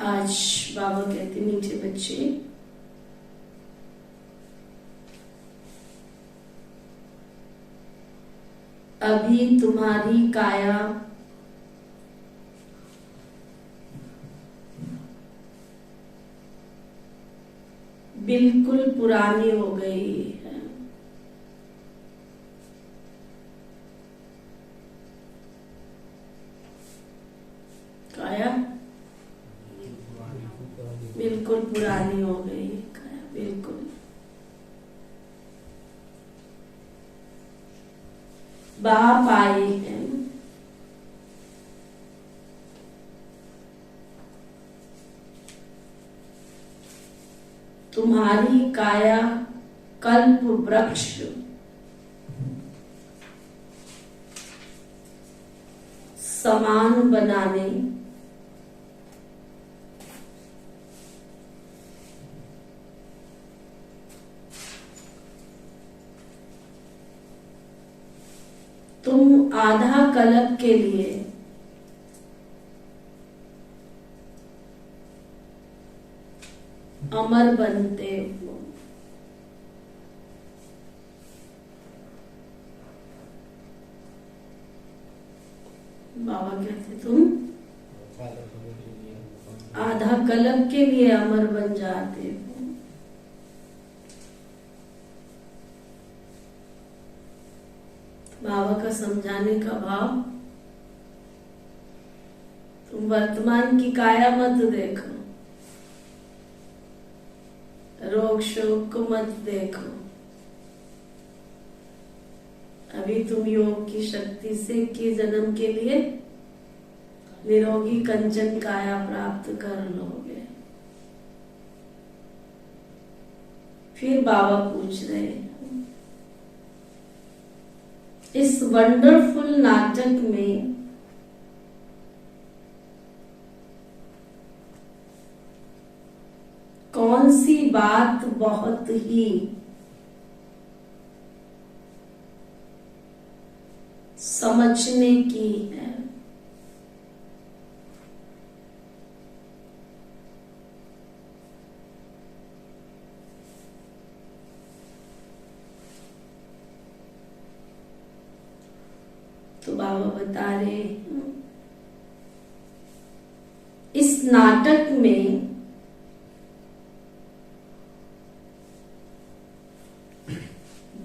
आज बाबा कहते मीठे बच्चे, अभी तुम्हारी काया बिल्कुल पुरानी हो गई है। काया बिल्कुल पुरानी हो गई, काया बिल्कुल। बाप आए हैं, तुम्हारी काया कल्प वृक्ष समान बनाने तुम आधा कल्प के लिए अमर बनते हो। बाबा कहते तुम आधा कल्प के लिए अमर बन जाते हो। बाबा का समझाने का भाव, तुम वर्तमान की काया मत देखो, रोग शोक को मत देखो। अभी तुम योग की शक्ति से के जन्म के लिए निरोगी कंचन काया प्राप्त कर लोगे। फिर बाबा पूछ रहे हैं, इस वंडरफुल नाटक में कौन सी बात बहुत ही समझने की है? तो बाबा बता रहे, इस नाटक में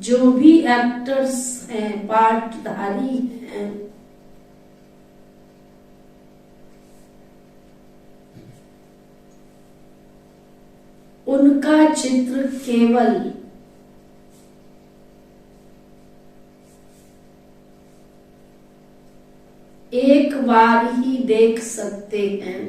जो भी एक्टर्स हैं, पार्टधारी हैं, उनका चित्र केवल एक बार ही देख सकते हैं।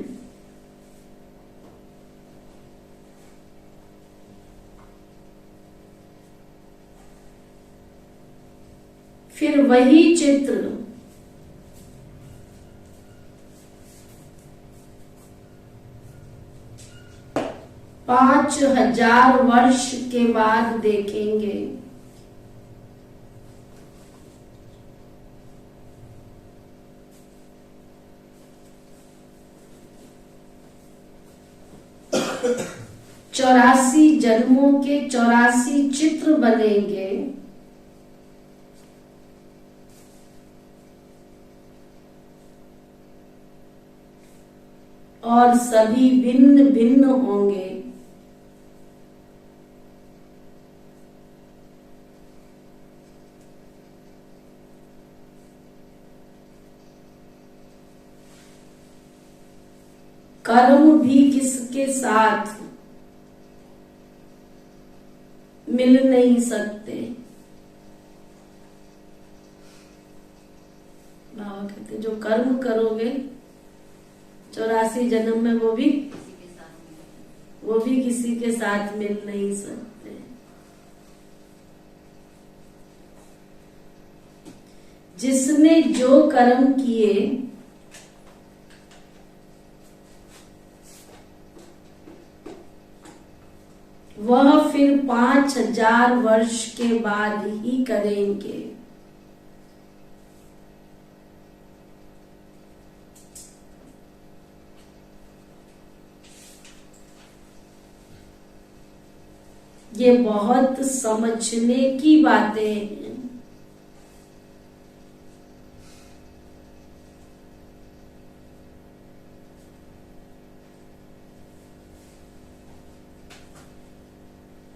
फिर वही चित्र 5000 वर्ष के बाद देखेंगे। चौरासी जन्मों के 84 चित्र बनेंगे और सभी भिन्न भिन्न होंगे। कर्म भी किसके साथ मिल नहीं सकते। बाबा कहते जो कर्म करोगे 84 जन्म में वो भी किसी के साथ मिल नहीं सकते। जिसने जो कर्म किए वह फिर 5000 वर्ष के बाद ही करेंगे। ये बहुत समझने की बातें हैं।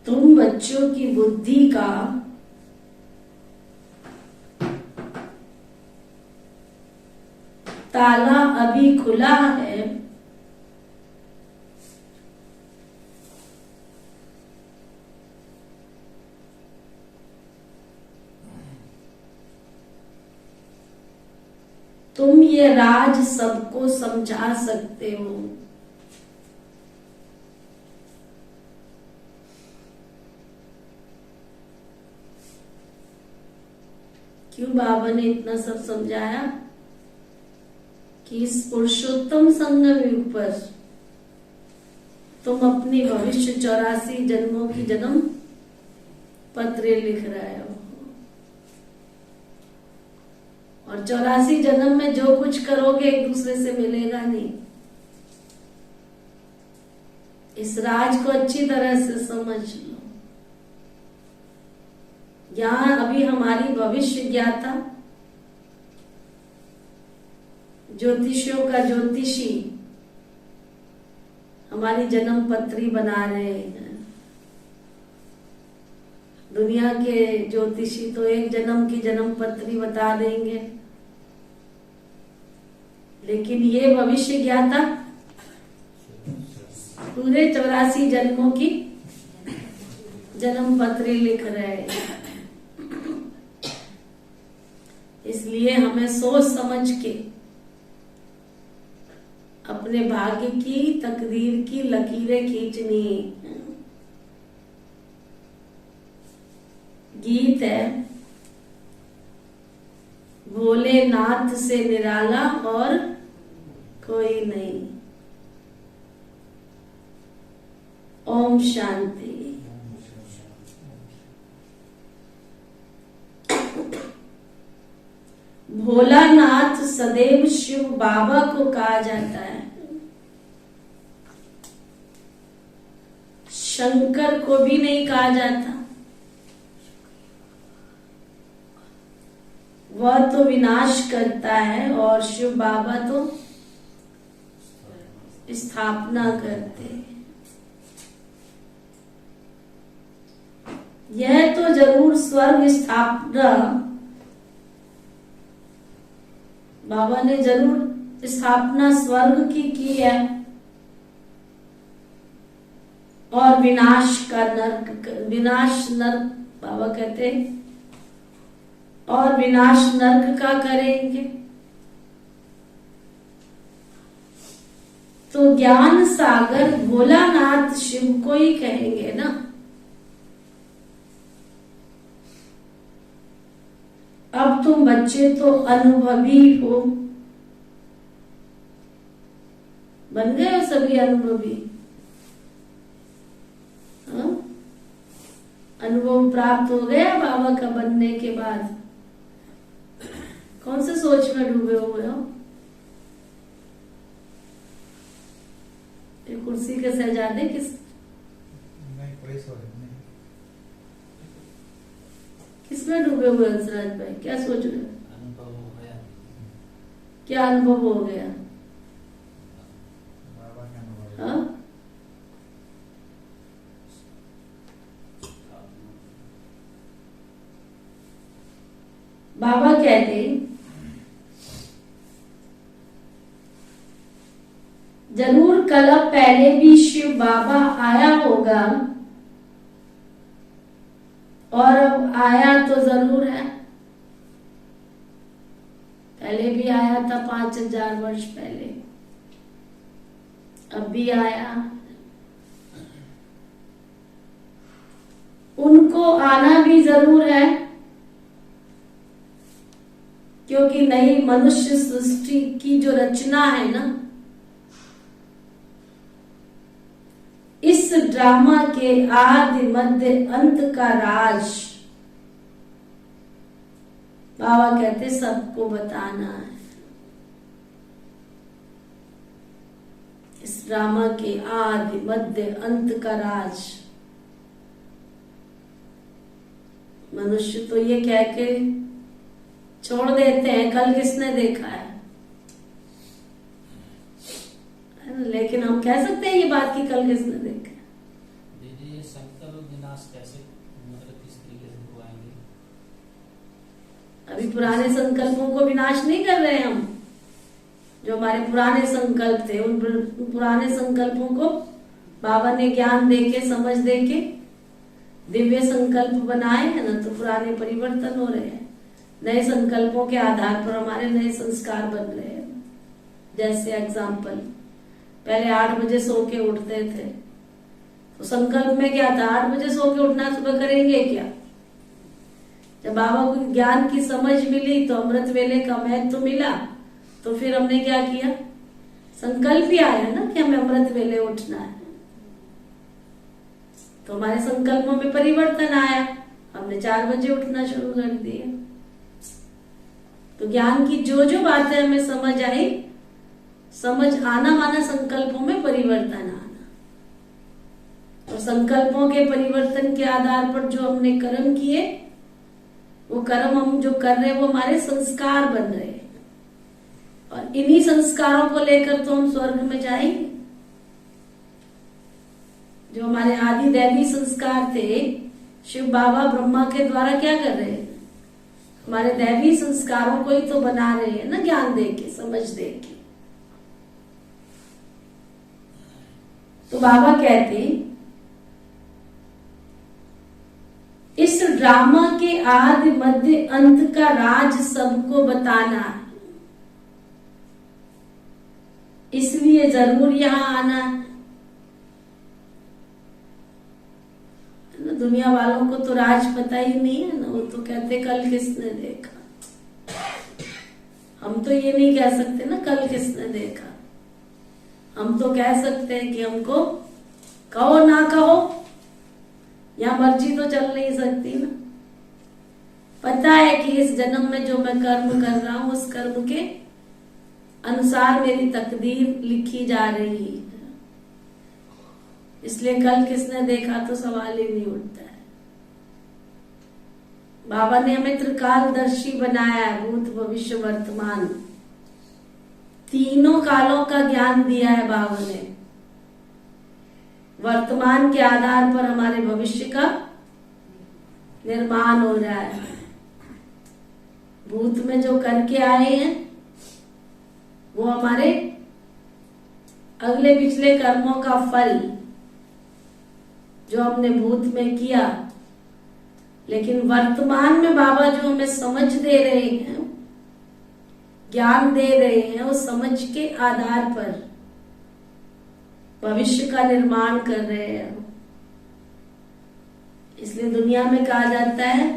तुम बच्चों की बुद्धि का ताला अभी खुला है। तुम ये राज सबको समझा सकते हो। क्यों बाबा ने इतना सब समझाया कि इस पुरुषोत्तम संगम युग पर तुम अपनी भविष्य 84 जन्मों की जन्म पत्र लिख रहे हो और 84 जन्म में जो कुछ करोगे एक दूसरे से मिलेगा नहीं। इस राज को अच्छी तरह से समझ लो। यहाँ अभी हमारी भविष्य ज्ञाता ज्योतिषियों का ज्योतिषी हमारी जन्म पत्री बना रहे हैं। दुनिया के ज्योतिषी तो एक जन्म की जन्म पत्री बता देंगे, लेकिन ये भविष्य ज्ञाता पूरे 84 जन्मों की जन्म पत्री लिख रहे हैं। इसलिए हमें सोच समझ के अपने भाग्य की तकदीर की लकीरें खींचनी है। गीत है भोलेनाथ से निराला और कोई नहीं। ओम शांति। भोलानाथ सदैव शिव बाबा को कहा जाता है। शंकर को भी नहीं कहा जाता। वह तो विनाश करता है और शिव बाबा तो स्थापना करते हैं। यह तो जरूर स्वर्ग स्थापना, बाबा ने जरूर स्थापना स्वर्ग की है, और विनाश का नर्क, विनाश नर्क बाबा कहते हैं, और विनाश नर्क का करेंगे। तो ज्ञान सागर भोलानाथ शिव को ही कहेंगे ना। अब तुम बच्चे तो अनुभवी हो, बन गए हो सभी अनुभवी। अनुभव प्राप्त हो गया बाबा का बनने के बाद। कौन से सोच में डूबे हुए हो? ये कुर्सी के शहजादे किसमें डूबे हुए हंसराज भाई? क्या सोच रहे हो? अनुभव हो गया। क्या अनुभव हो गया? हाँ, बाबा कहते जरूर कल पहले भी शिव बाबा आया होगा, और अब आया तो जरूर है। पहले भी आया था 5000 वर्ष पहले, अब भी आया। उनको आना भी जरूर है, क्योंकि नई मनुष्य सृष्टि की जो रचना है ना, इस ड्रामा के आदि मध्य अंत का राज बाबा कहते सबको बताना है। इस ड्रामा के आदि मध्य अंत का राज मनुष्य तो ये कह के छोड़ देते हैं कल किसने देखा है, लेकिन हम कह सकते हैं ये बात कि कल किसने देखा। दीदी ये संकल्प विनाश कैसे, मतलब किस तरीके से करवाएंगे? अभी पुराने संकल्पों को विनाश नहीं कर रहे हम। जो हमारे पुराने संकल्प थे उन पुराने संकल्पों को बाबा ने ज्ञान देके समझ देके दिव्य संकल्प बनाए हैं ना, तो पुराने परिवर्तन हो रहे हैं। नए संकल्पों के आधार पर हमारे नए संस्कार बन रहे हैं। जैसे एग्जाम्पल, पहले 8 बजे सो के उठते थे, तो संकल्प में क्या था? 8 बजे सो के उठना, सुबह करेंगे क्या? जब बाबा को ज्ञान की समझ मिली तो अमृत वेले का महत्व तो मिला, तो फिर हमने क्या किया? संकल्प ही आया ना कि हमें अमृत वेले उठना है, तो हमारे संकल्पों में परिवर्तन आया, हमने 4 बजे उठना शुरू कर दिया। तो ज्ञान की जो जो बातें हमें समझ आई, समझ आना माना संकल्पों में परिवर्तन आना, और संकल्पों के परिवर्तन के आधार पर जो हमने कर्म किए, वो कर्म हम जो कर रहे हैं वो हमारे संस्कार बन रहे हैं, और इन्हीं संस्कारों को लेकर तो हम स्वर्ग में जाएंगे। जो हमारे आदि दैवी संस्कार थे, शिव बाबा ब्रह्मा के द्वारा क्या कर रहे हैं? हमारे दैवी संस्कारों को ही तो बना रहे हैं ना, ज्ञान देके समझ देके। तो बाबा कहते इस ड्रामा के आदि मध्य अंत का राज सबको बताना है, इसलिए जरूर यहां आना है। दुनिया वालों को तो राज पता ही नहीं है ना, वो तो कहते कल किसने देखा। हम तो ये नहीं कह सकते ना कल किसने देखा, हम तो कह सकते हैं कि हमको कहो ना कहो, या मर्जी तो चल नहीं सकती ना। पता है कि इस जन्म में जो मैं कर्म कर रहा हूं, उस कर्म के अनुसार मेरी तकदीर लिखी जा रही है, इसलिए कल किसने देखा तो सवाल ही नहीं उठता है। बाबा ने हमें त्रिकालदर्शी बनाया है, भूत भविष्य वर्तमान, तीनों कालों का ज्ञान दिया है बाबा ने। वर्तमान के आधार पर हमारे भविष्य का निर्माण हो रहा है। भूत में जो करके आए हैं वो हमारे अगले पिछले कर्मों का फल जो हमने भूत में किया। लेकिन वर्तमान में बाबा जो हमें समझ दे रहे हैं, ज्ञान दे रहे हैं, वो समझ के आधार पर भविष्य का निर्माण कर रहे हैं। इसलिए दुनिया में कहा जाता है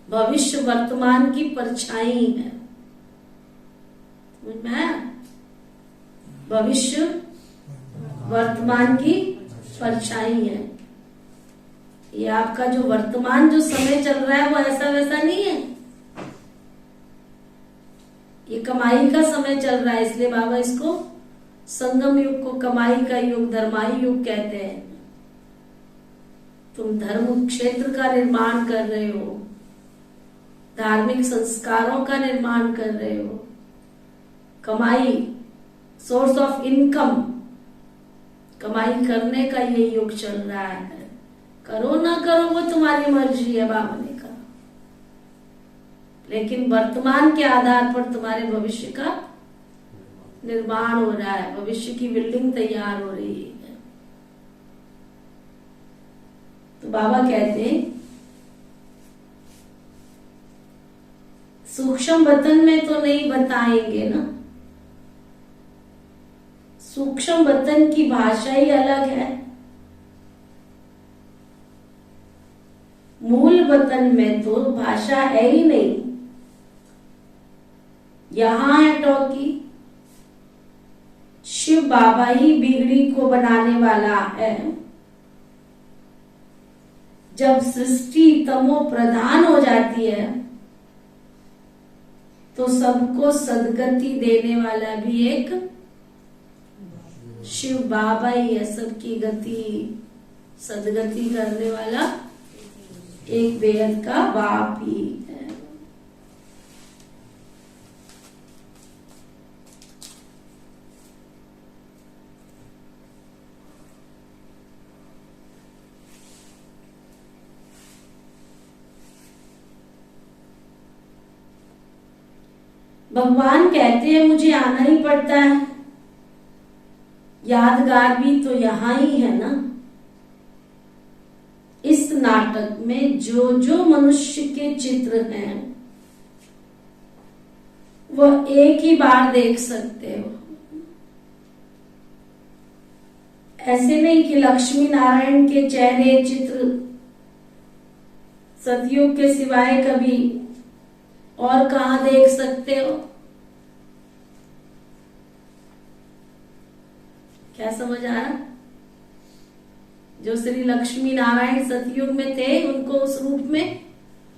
भविष्य वर्तमान की परछाई है। समझ में आया? भविष्य वर्तमान की परछाई है। ये आपका जो वर्तमान जो समय चल रहा है वो ऐसा वैसा नहीं है। ये कमाई का समय चल रहा है, इसलिए बाबा इसको संगम युग को कमाई का युग, धर्माई युग कहते हैं। तुम धर्म क्षेत्र का निर्माण कर रहे हो, धार्मिक संस्कारों का निर्माण कर रहे हो, कमाई, सोर्स ऑफ इनकम, कमाई करने का ये युग चल रहा है। करो ना करो वो तुम्हारी मर्जी है, बाबा ने कहा, लेकिन वर्तमान के आधार पर तुम्हारे भविष्य का निर्माण हो रहा है, भविष्य की बिल्डिंग तैयार हो रही है। तो बाबा कहते हैं सूक्ष्म वतन में तो नहीं बताएंगे ना, सूक्ष्म वतन की भाषा ही अलग है। मूल वतन में तो भाषा है ही नहीं। यहां है टॉकी, शिव बाबा ही बिगड़ी को बनाने वाला है। जब सृष्टि तमो प्रधान हो जाती है तो सबको सदगति देने वाला भी एक शिव बाबा ही है। सबकी गति सदगति करने वाला एक बेहद का बाप ही है। भगवान कहते हैं मुझे आना ही पड़ता है, यादगार भी तो यहां ही है ना। इस नाटक में जो जो मनुष्य के चित्र हैं वह एक ही बार देख सकते हो। ऐसे नहीं कि लक्ष्मी नारायण के चेहरे चित्र सतयुग के सिवाय कभी और कहां देख सकते हो। क्या समझ आ रहा? जो श्री लक्ष्मी नारायण सतयुग में थे उनको उस रूप में एक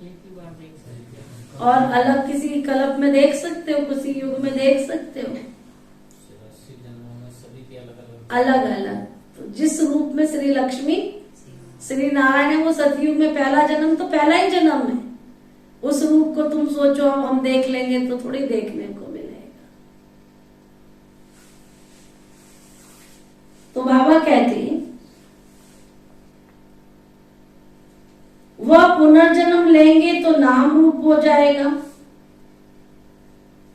ही बार देख सकते हैं। और अलग किसी कल्प में देख सकते हो, किसी युग में देख सकते हो, 80 जन्मों में सभी के अलग अलग अलग। तो जिस रूप में श्री लक्ष्मी श्री नारायण है वो सतयुग में पहला जन्म तो पहला ही जन्म है। उस रूप को तुम सोचो अब हम देख लेंगे तो थोड़ी देखने को मिलेगा। तो बाबा कहते हैं वह पुनर्जन्म लेंगे तो नाम रूप हो जाएगा।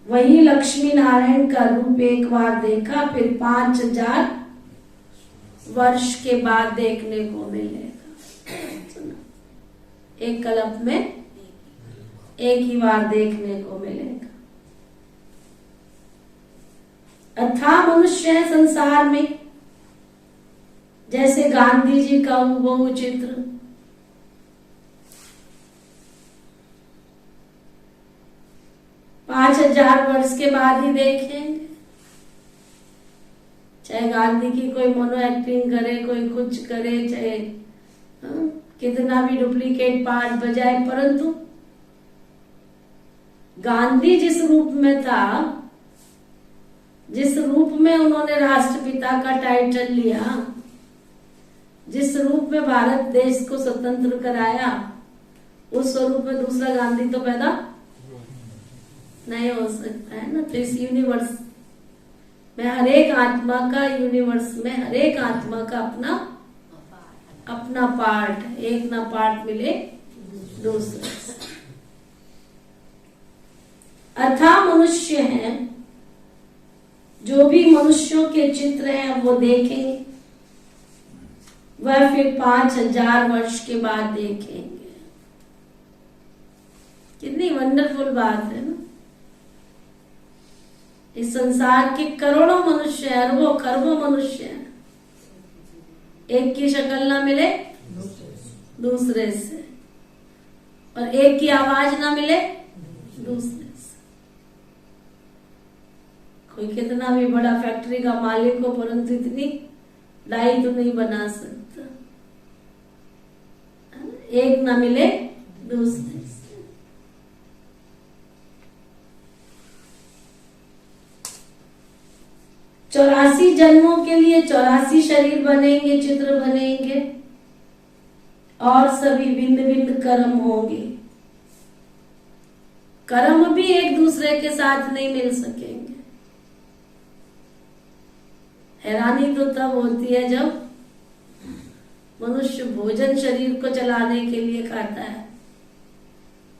वही लक्ष्मी नारायण का रूप एक बार देखा फिर 5000 वर्ष के बाद देखने को मिलेगा। एक कल्प में एक ही बार देखने को मिलेगा। अथाह मनुष्य है संसार में, जैसे गांधी जी का वो चित्र, पांच 5000 वर्ष के बाद ही देखेंगे। चाहे गांधी की कोई मोनो एक्टिंग करे, कोई कुछ करे, चाहे कितना भी डुप्लीकेट पार्ट बजाए, परंतु गांधी जिस रूप में था, जिस रूप में उन्होंने राष्ट्रपिता का टाइटल लिया, जिस रूप में भारत देश को स्वतंत्र कराया, उस स्वरूप में दूसरा गांधी तो पैदा नहीं हो सकता है ना। तो इस यूनिवर्स में हर एक आत्मा का, यूनिवर्स में हर एक आत्मा का अपना अपना पार्ट, एक ना पार्ट मिले दूसरे से। अथा मनुष्य हैं, जो भी मनुष्यों के चित्र हैं वो देखेंगे, वह फिर 5000 वर्ष के बाद देखेंगे। कितनी वंडरफुल बात है ना। इस संसार के करोड़ों मनुष्य हैं, अरबों खरबों मनुष्य हैं, एक की शक्ल ना मिले दूसरे से, और एक की आवाज ना मिले दूसरे से। कोई कितना भी बड़ा फैक्ट्री का मालिक हो, परंतु इतनी डाई तो नहीं बना सकता, एक ना मिले दूसरे से। 84 जन्मों के लिए 84 शरीर बनेंगे, चित्र बनेंगे, और सभी भिन्न भिन्न कर्म होंगे। कर्म भी एक दूसरे के साथ नहीं मिल सकेंगे। हैरानी तो तब होती है जब मनुष्य भोजन शरीर को चलाने के लिए खाता है,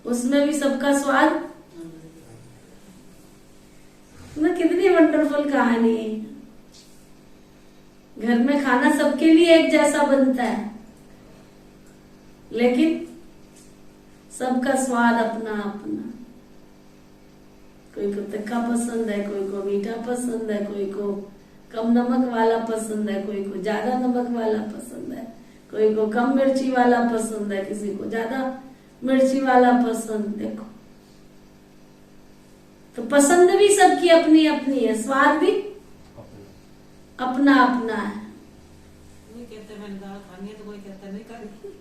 उसमें भी सबका स्वाद ना। कितनी वंडरफुल कहानी है। घर में खाना सबके लिए एक जैसा बनता है, लेकिन सबका स्वाद अपना अपना। कोई को तीखा पसंद है, कोई को मीठा पसंद है, कोई को कम नमक वाला पसंद है, कोई को ज्यादा नमक वाला पसंद है, कोई को कम मिर्ची वाला पसंद है, किसी को ज्यादा मिर्ची वाला पसंद। देखो, तो पसंद भी सबकी अपनी अपनी है, स्वाद भी अपना अपना है। कोई कहता है मैंने दाल खानी है, तो कोई कहता है नहीं खानी।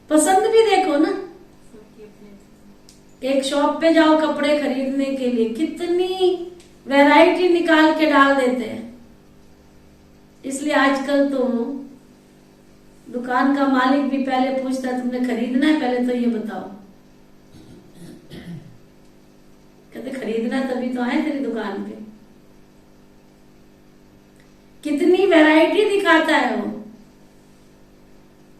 पसंद भी देखो ना। सबकी अपनी। एक शॉप पे जाओ कपड़े खरीदने के लिए, कितनी वैरायटी निकाल के डाल देते हैं। इसलिए आजकल तो दुकान का मालिक भी पहले पूछता है तुमने खरीदना है, पहले तो ये बताओ। कहते खरीदना है तभी तो आए तेरी दुकान पे। कितनी वैरायटी दिखाता है वो।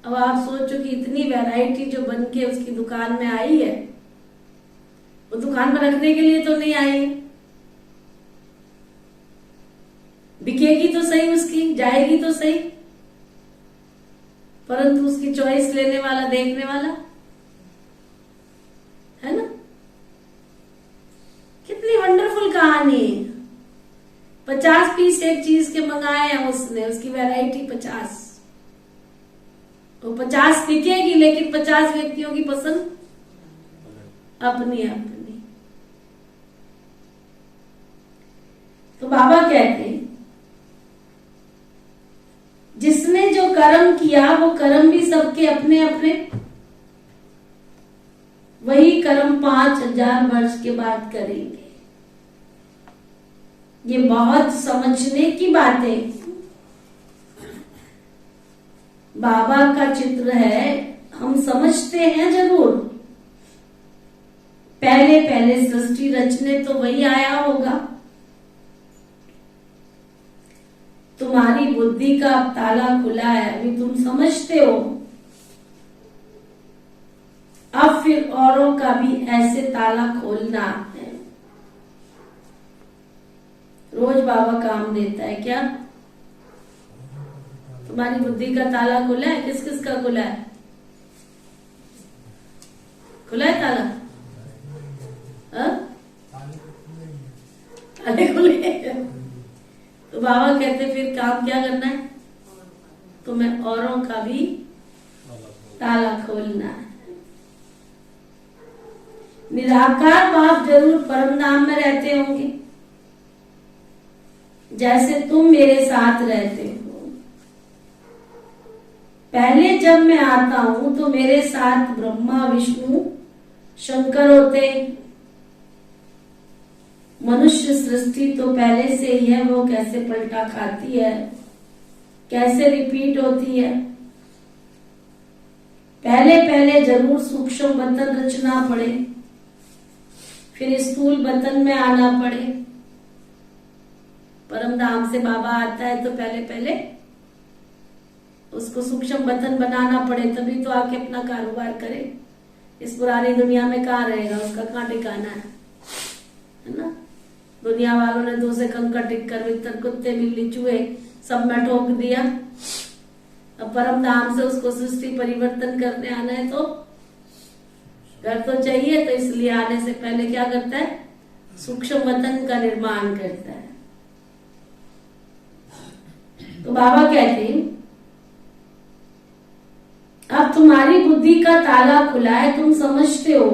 अब आप सोचो कि इतनी वैरायटी जो बन के उसकी दुकान में आई है, वो दुकान में रखने के लिए तो नहीं आई है। बिकेगी तो सही, उसकी जाएगी तो सही, परंतु उसकी चॉइस लेने वाला, देखने वाला है ना। कितनी वंडरफुल कहानी है। 50 पीस एक चीज के मंगाए हैं उसने, उसकी वैरायटी 50। वो 50 बिकेगी, लेकिन 50 व्यक्तियों की पसंद अपनी अपनी। तो बाबा कहते हैं जिसने जो कर्म किया वो कर्म भी सबके अपने अपने, वही कर्म 5000 वर्ष के बाद करेंगे। ये बहुत समझने की बात है। बाबा का चित्र है, हम समझते हैं जरूर। पहले पहले सृष्टि रचने तो वही आया होगा। तुम्हारी बुद्धि का अब ताला खुला है, अभी तुम समझते हो। अब फिर औरों का भी ऐसे ताला खोलना है। रोज बाबा काम देता है क्या? तुम्हारी बुद्धि का ताला खुला है? किस किस का खुला है? खुला है ताला? ताले खुले। तो बाबा कहते फिर काम क्या करना है? तुम्हें औरों का भी ताला खोलना है। निराकार बाप जरूर परम धाम में रहते होंगे, जैसे तुम मेरे साथ रहते हो। पहले जब मैं आता हूं तो मेरे साथ ब्रह्मा विष्णु शंकर होते। मनुष्य सृष्टि तो पहले से ही है, वो कैसे पलटा खाती है, कैसे रिपीट होती है। पहले पहले जरूर सूक्ष्म बतन रचना पड़े, फिर स्थूल बतन में आना पड़े। परम धाम से बाबा आता है तो पहले पहले उसको सूक्ष्म वतन बनाना पड़े तभी तो आके अपना कारोबार करे। इस पुरानी दुनिया में कहाँ रहेगा, उसका कहाँ ठिकाना है ना। दुनिया वालों ने तो उसे कंकड़ टिक्कर वित्तर कुत्ते बिल्ली चूहे सब में ठोक दिया। अब परम धाम से उसको सृष्टि परिवर्तन करने आना है तो घर तो चाहिए, तो इसलिए आने से पहले क्या करता है, सूक्ष्म वतन का निर्माण करता है। तो बाबा कहते हैं अब तुम्हारी बुद्धि का ताला खुला है, तुम समझते हो,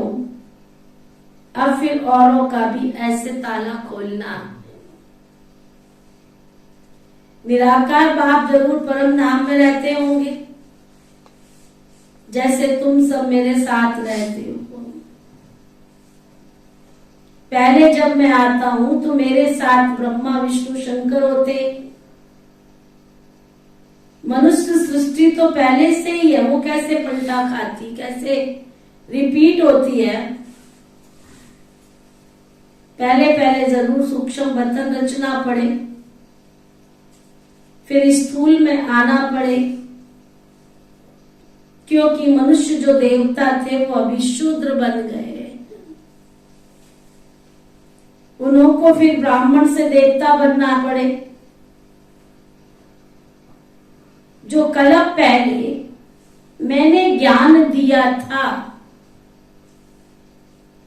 अब फिर औरों का भी ऐसे ताला खोलना। निराकार बाप जरूर परम धाम में रहते होंगे जैसे तुम सब मेरे साथ रहते हो। पहले जब मैं आता हूं तो मेरे साथ ब्रह्मा विष्णु शंकर होते। मनुष्य सृष्टि तो पहले से ही है, वो कैसे पलटा खाती, कैसे रिपीट होती है। पहले पहले जरूर सूक्ष्म वतन रचना पड़े, फिर स्थूल में आना पड़े, क्योंकि मनुष्य जो देवता थे वो अभी शूद्र बन गए। उन्होंने फिर ब्राह्मण से देवता बनना पड़े। जो कल्प पहले मैंने ज्ञान दिया था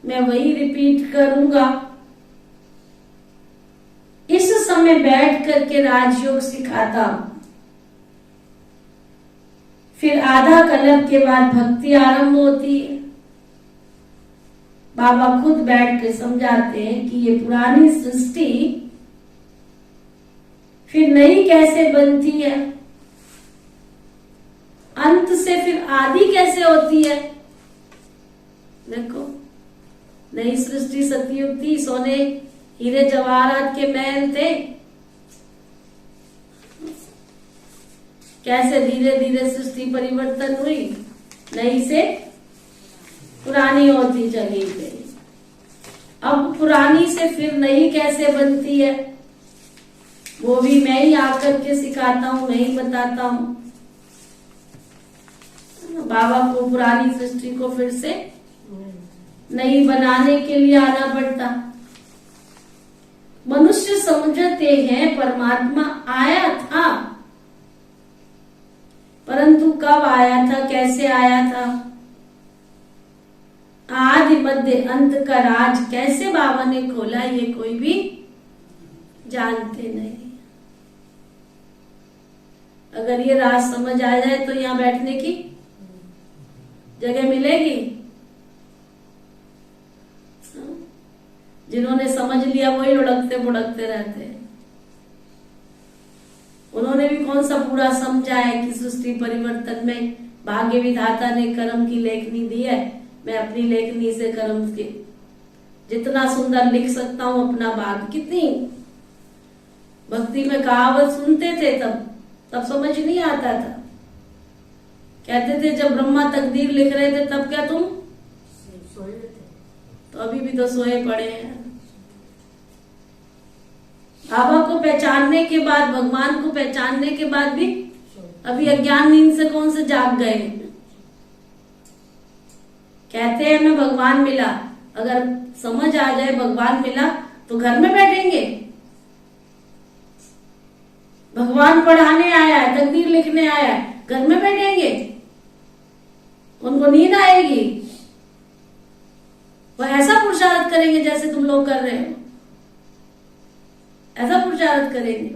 मैं वही रिपीट करूंगा। इस समय बैठ करके राजयोग सिखाता हूं, फिर आधा कल्प के बाद भक्ति आरंभ होती है। बाबा खुद बैठ के समझाते हैं कि ये पुरानी सृष्टि फिर नई कैसे बनती है, अंत से फिर आदि कैसे होती है। देखो, नई सृष्टि सतयुग थी, सोने हीरे जवाहरात के महल थे, कैसे धीरे धीरे सृष्टि परिवर्तन हुई, नई से पुरानी होती चली गई। अब पुरानी से फिर नई कैसे बनती है वो भी मैं ही आकर के सिखाता हूं, मैं ही बताता हूं। बाबा को पुरानी सृष्टि को फिर से नई बनाने के लिए आना पड़ता। मनुष्य समझते हैं परमात्मा आया था, परंतु कब आया था, कैसे आया था, आदि मध्य अंत का राज कैसे बाबा ने खोला, ये कोई भी जानते नहीं। अगर ये राज समझ आ जाए तो यहाँ बैठने की जगह मिलेगी। जिन्होंने समझ लिया वही लुढ़कते बुढ़कते रहते हैं। उन्होंने भी कौन सा पूरा समझा है कि सृष्टि परिवर्तन में भाग्य विधाता ने कर्म की लेखनी दी है, मैं अपनी लेखनी से कर्म के जितना सुंदर लिख सकता हूं अपना भाग्य। कितनी भक्ति में कहावत सुनते थे तब समझ नहीं आता था। कहते थे जब ब्रह्मा तकदीर लिख रहे थे तब क्या तुम सोए थे, तो अभी भी तो सोए पड़े हैं। बाबा को पहचानने के बाद, भगवान को पहचानने के बाद भी अभी अज्ञान नींद से कौन से जाग गए। कहते हैं हमें भगवान मिला, अगर समझ आ जाए भगवान मिला तो घर में बैठेंगे। भगवान पढ़ाने आया है, तकदीर लिखने आया है, घर में बैठेंगे, उनको नींद आएगी। वो ऐसा पुरुषार्थ करेंगे जैसे तुम लोग कर रहे हो, ऐसा पुरुषार्थ करेंगे।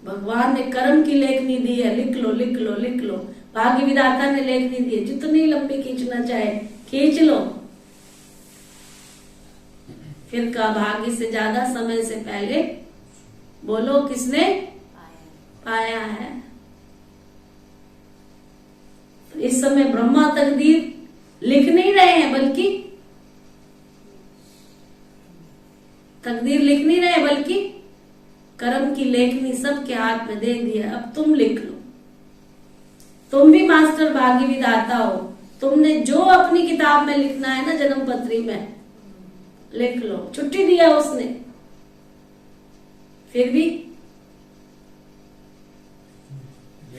भगवान ने कर्म की लेखनी दी है, लिख लो लिख लो लिख लो। भाग्य विधाता ने लेखनी दी है, जितनी लंबी खींचना चाहे खींच लो। फिर का भाग्य से ज्यादा समय से पहले बोलो किसने पाया है। तो इस समय ब्रह्मा तकदीर लिख नहीं रहे हैं, बल्कि तकदीर लिख नहीं रहे बल्कि कर्म की लेखनी सबके हाथ में दे दिया। अब तुम लिख लो। तुम भी मास्टर भाग्य विधाता हो, तुमने जो अपनी किताब में लिखना है ना, जन्म पत्री में लिख लो। छुट्टी दिया उसने, फिर भी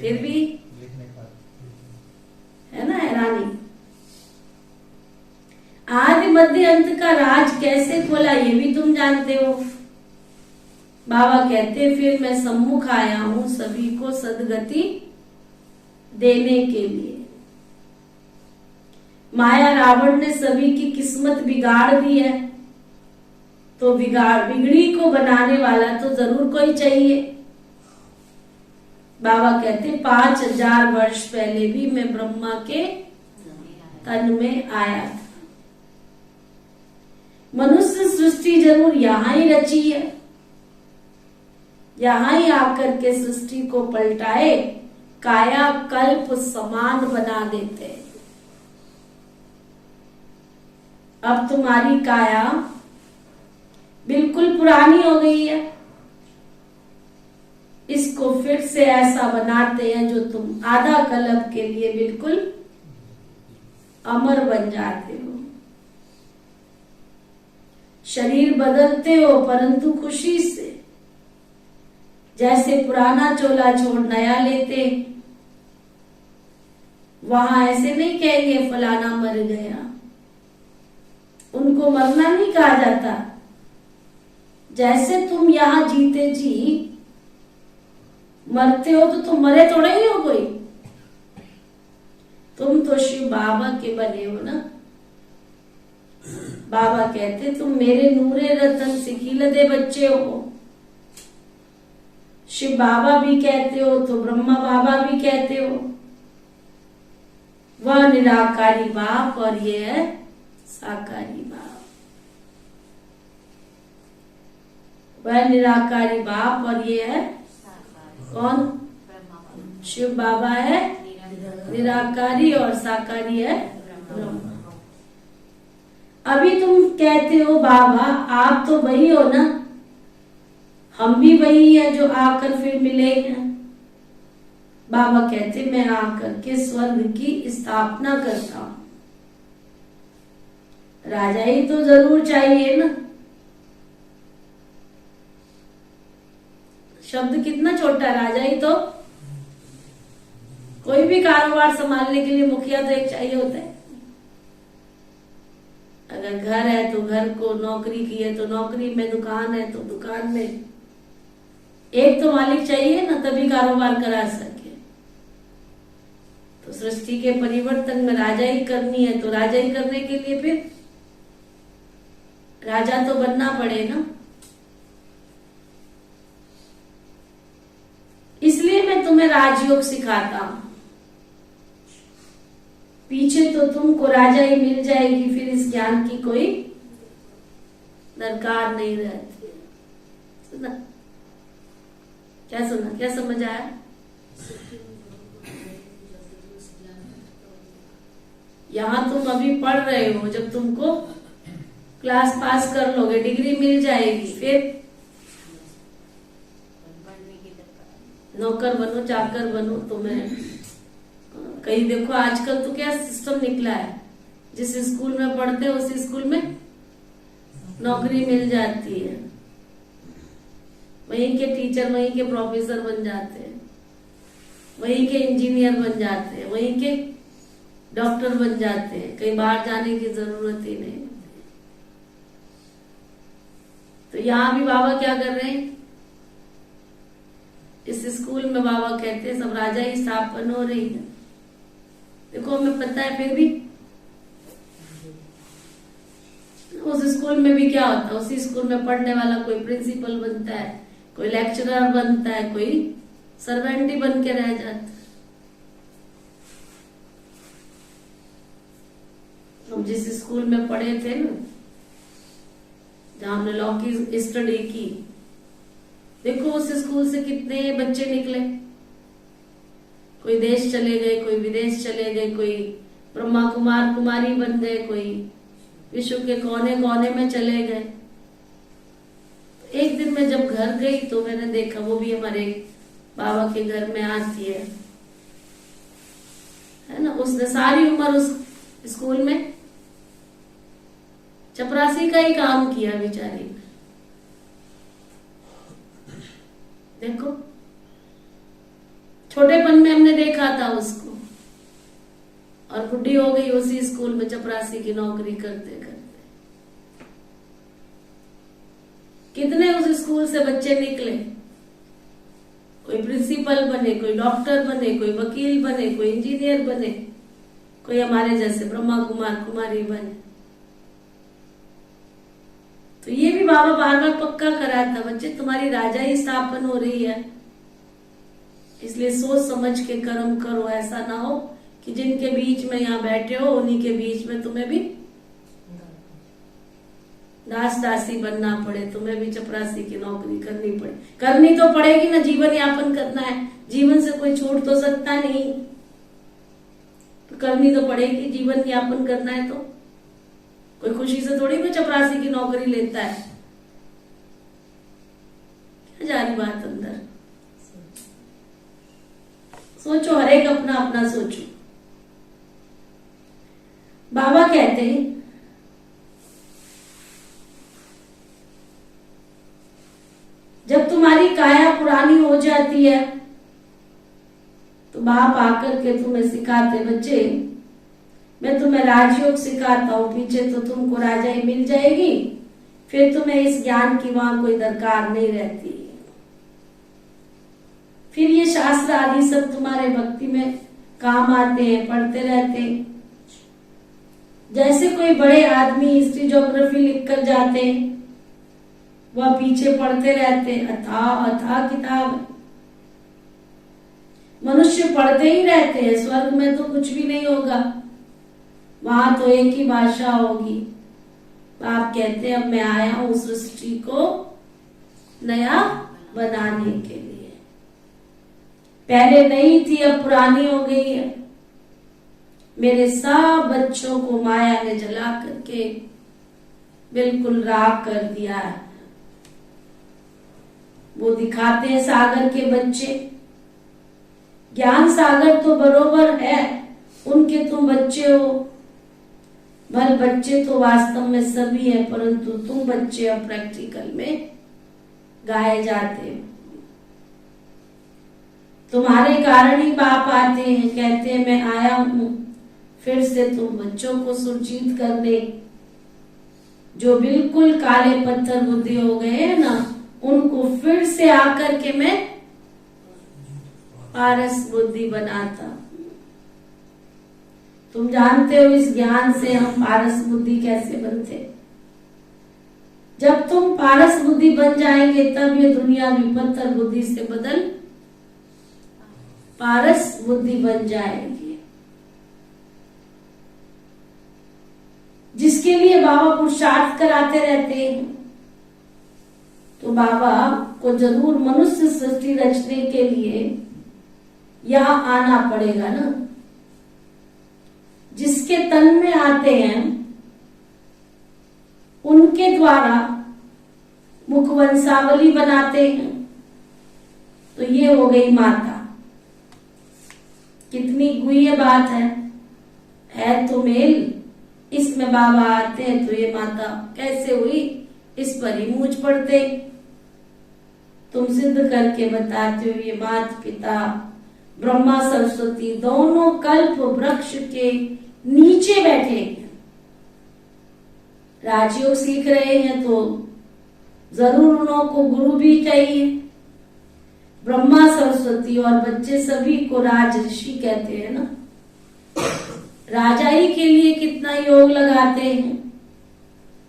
फिर भी लिखने का है ना हैरानी। आदि मध्य अंत का राज कैसे खोला ये भी तुम जानते हो। बाबा कहते फिर मैं सम्मुख आया हूं सभी को सदगति देने के लिए। माया रावण ने सभी की किस्मत बिगाड़ दी है, तो बिगड़ी को बनाने वाला तो जरूर कोई चाहिए। बाबा कहते 5000 वर्ष पहले भी मैं ब्रह्मा के तन में आया था। मनुष्य सृष्टि जरूर यहां ही रची है, यहां ही आकर के सृष्टि को पलटाए काया कल्प समान बना देते। अब तुम्हारी काया बिल्कुल पुरानी हो गई है, इसको फिर से ऐसा बनाते हैं जो तुम आधा कल्प के लिए बिल्कुल अमर बन जाते हो। शरीर बदलते हो परंतु खुशी से, जैसे पुराना चोला छोड़ नया लेते। वहां ऐसे नहीं कहेंगे फलाना मर गया, उनको मरना नहीं कहा जाता। जैसे तुम यहां जीते जी मरते हो तो तुम मरे थोड़े ही हो कोई। तुम तो शिव बाबा के बने हो ना। बाबा कहते तुम मेरे नूरे रतन सिकीलदे बच्चे हो। शिव बाबा भी कहते हो तो ब्रह्मा बाबा भी कहते हो। वह निराकारी बाप और ये है साकारी बाप। वह निराकारी बाप और ये है कौन? शिव बाबा है निराकारी और साकारी है ब्रह्मा। अभी तुम कहते हो बाबा आप तो वही हो ना, हम भी वही है जो आकर फिर मिले हैं। बाबा कहते मैं आकर के स्वर्ग की स्थापना करता हूं। राजा ही तो जरूर चाहिए ना। शब्द कितना छोटा, राजा ही तो। कोई भी कारोबार संभालने के लिए मुखिया तो एक चाहिए होता है। अगर घर है तो घर को, नौकरी की है तो नौकरी में, दुकान है तो दुकान में एक तो मालिक चाहिए ना, तभी कारोबार करा सके। तो सृष्टि के परिवर्तन में राजा ही करनी है, तो राजा ही करने के लिए फिर राजा तो बनना पड़े ना। इसलिए मैं तुम्हें राजयोग सिखाता हूं। पीछे तो तुमको राजा ही मिल जाएगी, फिर इस ज्ञान की कोई दरकार नहीं रहती। सुना क्या? सुना क्या? समझ आया? यहां तुम अभी पढ़ रहे हो, जब तुमको क्लास पास कर लोगे, डिग्री मिल जाएगी, फिर नौकर बनो, चाकर बनो। तुम्हें कहीं देखो आजकल तो क्या सिस्टम निकला है, जिस स्कूल में पढ़ते हैं उस स्कूल में नौकरी मिल जाती है। वहीं के टीचर वहीं के प्रोफेसर बन जाते हैं, वहीं के इंजीनियर बन जाते हैं, वहीं के डॉक्टर बन जाते हैं। कहीं बाहर जाने की जरूरत ही नहीं। तो यहां भी बाबा क्या कर रहे हैं? इस स्कूल में बाबा कहते हैं सब राजा ही स्थापन हो रही है। देखो हमें पता है, फिर भी उस स्कूल में भी क्या होता है, उसी स्कूल में पढ़ने वाला कोई प्रिंसिपल बनता है, कोई लेक्चरर बनता है, कोई सर्वेंट ही बन के रह जाता है। हम जिस स्कूल में पढ़े थे ना, जहां हमने लॉ की स्टडी की, देखो उस स्कूल से कितने बच्चे निकले। कोई देश चले गए, कोई विदेश चले गए, कोई ब्रह्मा कुमार कुमारी बन गए, कोई विश्व के कोने कोने में चले गए। एक दिन मैं जब घर गई तो मैंने देखा, वो भी हमारे बाबा के घर में आती है ना। उसने सारी उम्र उस स्कूल में चपरासी का ही काम किया बेचारी। देखो छोटेपन में हमने देखा था उसको, और बुढ़ी हो गई उसी स्कूल में चपरासी की नौकरी करते करते। कितने उस स्कूल से बच्चे निकले, कोई प्रिंसिपल बने, कोई डॉक्टर बने, कोई वकील बने, कोई इंजीनियर बने, कोई हमारे जैसे ब्रह्मा कुमार कुमारी बने। तो ये भी बाबा बार बार पक्का करा था, बच्चे तुम्हारी राजाई स्थापन हो रही है, इसलिए सोच समझ के कर्म करो। ऐसा ना हो कि जिनके बीच में यहाँ बैठे हो उन्हीं के बीच में तुम्हें भी दास दासी बनना पड़े, तुम्हें भी चपरासी की नौकरी करनी पड़े। करनी तो पड़ेगी ना, जीवन यापन करना है, जीवन से कोई छूट तो सकता नहीं, तो करनी तो पड़ेगी। जीवन यापन करना है तो कोई खुशी से थोड़ी कोई चपरासी की नौकरी लेता है। क्या जा रही बात अंदर? सोचो, हर एक अपना अपना सोचो। बाबा कहते हैं जब तुम्हारी काया पुरानी हो जाती है तो बाप आकर के तुम्हें सिखाते, बच्चे मैं तुम्हें राजयोग सिखाता हूं, पीछे तो तुमको राजाई मिल जाएगी, फिर तुम्हें इस ज्ञान की वहां कोई दरकार नहीं रहती। फिर ये शास्त्र आदि सब तुम्हारे भक्ति में काम आते हैं, पढ़ते रहते हैं। जैसे कोई बड़े आदमी हिस्ट्री ज्योग्राफी लिख कर जाते हैं, वह पीछे पढ़ते रहते हैं, अथाह अथाह किताब। मनुष्य पढ़ते ही रहते हैं, स्वर्ग में तो कुछ भी नहीं होगा, वहां तो एक ही भाषा होगी। आप कहते हैं अब मैं आया हूं सृष्टि को नया बनाने के लिए, पहले नई थी अब पुरानी हो गई है। मेरे सब बच्चों को माया ने जला करके बिल्कुल राख कर दिया है। वो दिखाते हैं सागर के बच्चे, ज्ञान सागर तो बरोबर है, उनके तुम बच्चे हो। भले बच्चे तो वास्तव में सभी है, परंतु तुम बच्चे अब प्रैक्टिकल में गाए जाते हो। तुम्हारे कारण ही बाप आते हैं, कहते हैं मैं आया हूं फिर से तुम बच्चों को सुरजीत करने। जो बिल्कुल काले पत्थर बुद्धि हो गए हैं ना, उनको फिर से आकर के मैं पारस बुद्धि बनाता। तुम जानते हो इस ज्ञान से हम पारस बुद्धि कैसे बनते। जब तुम पारस बुद्धि बन जाएंगे तब ये दुनिया भी पत्थर बुद्धि से बदल पारस बुद्धि बन जाएगी। जिसके लिए बाबा पुरुषार्थ कराते रहते हैं, तो बाबा को जरूर मनुष्य सृष्टि रचने के लिए यहां आना पड़ेगा ना। जिसके तन में आते हैं उनके द्वारा मुखवंशावली बनाते हैं, तो ये हो गई माता। कितनी गुह्य बात है तो मेल। इसमें बाबा आते हैं तो ये माता कैसे हुई, इस पर ही मूंछ पड़ते। तुम सिद्ध करके बताते हो ये माता पिता ब्रह्मा सरस्वती दोनों कल्प वृक्ष के नीचे बैठे हैं। राजयोग सीख रहे हैं तो जरूर उनको गुरु भी चाहिए। ब्रह्मा सरस्वती और बच्चे सभी को राज ऋषि कहते हैं ना। राजाई के लिए कितना योग लगाते हैं।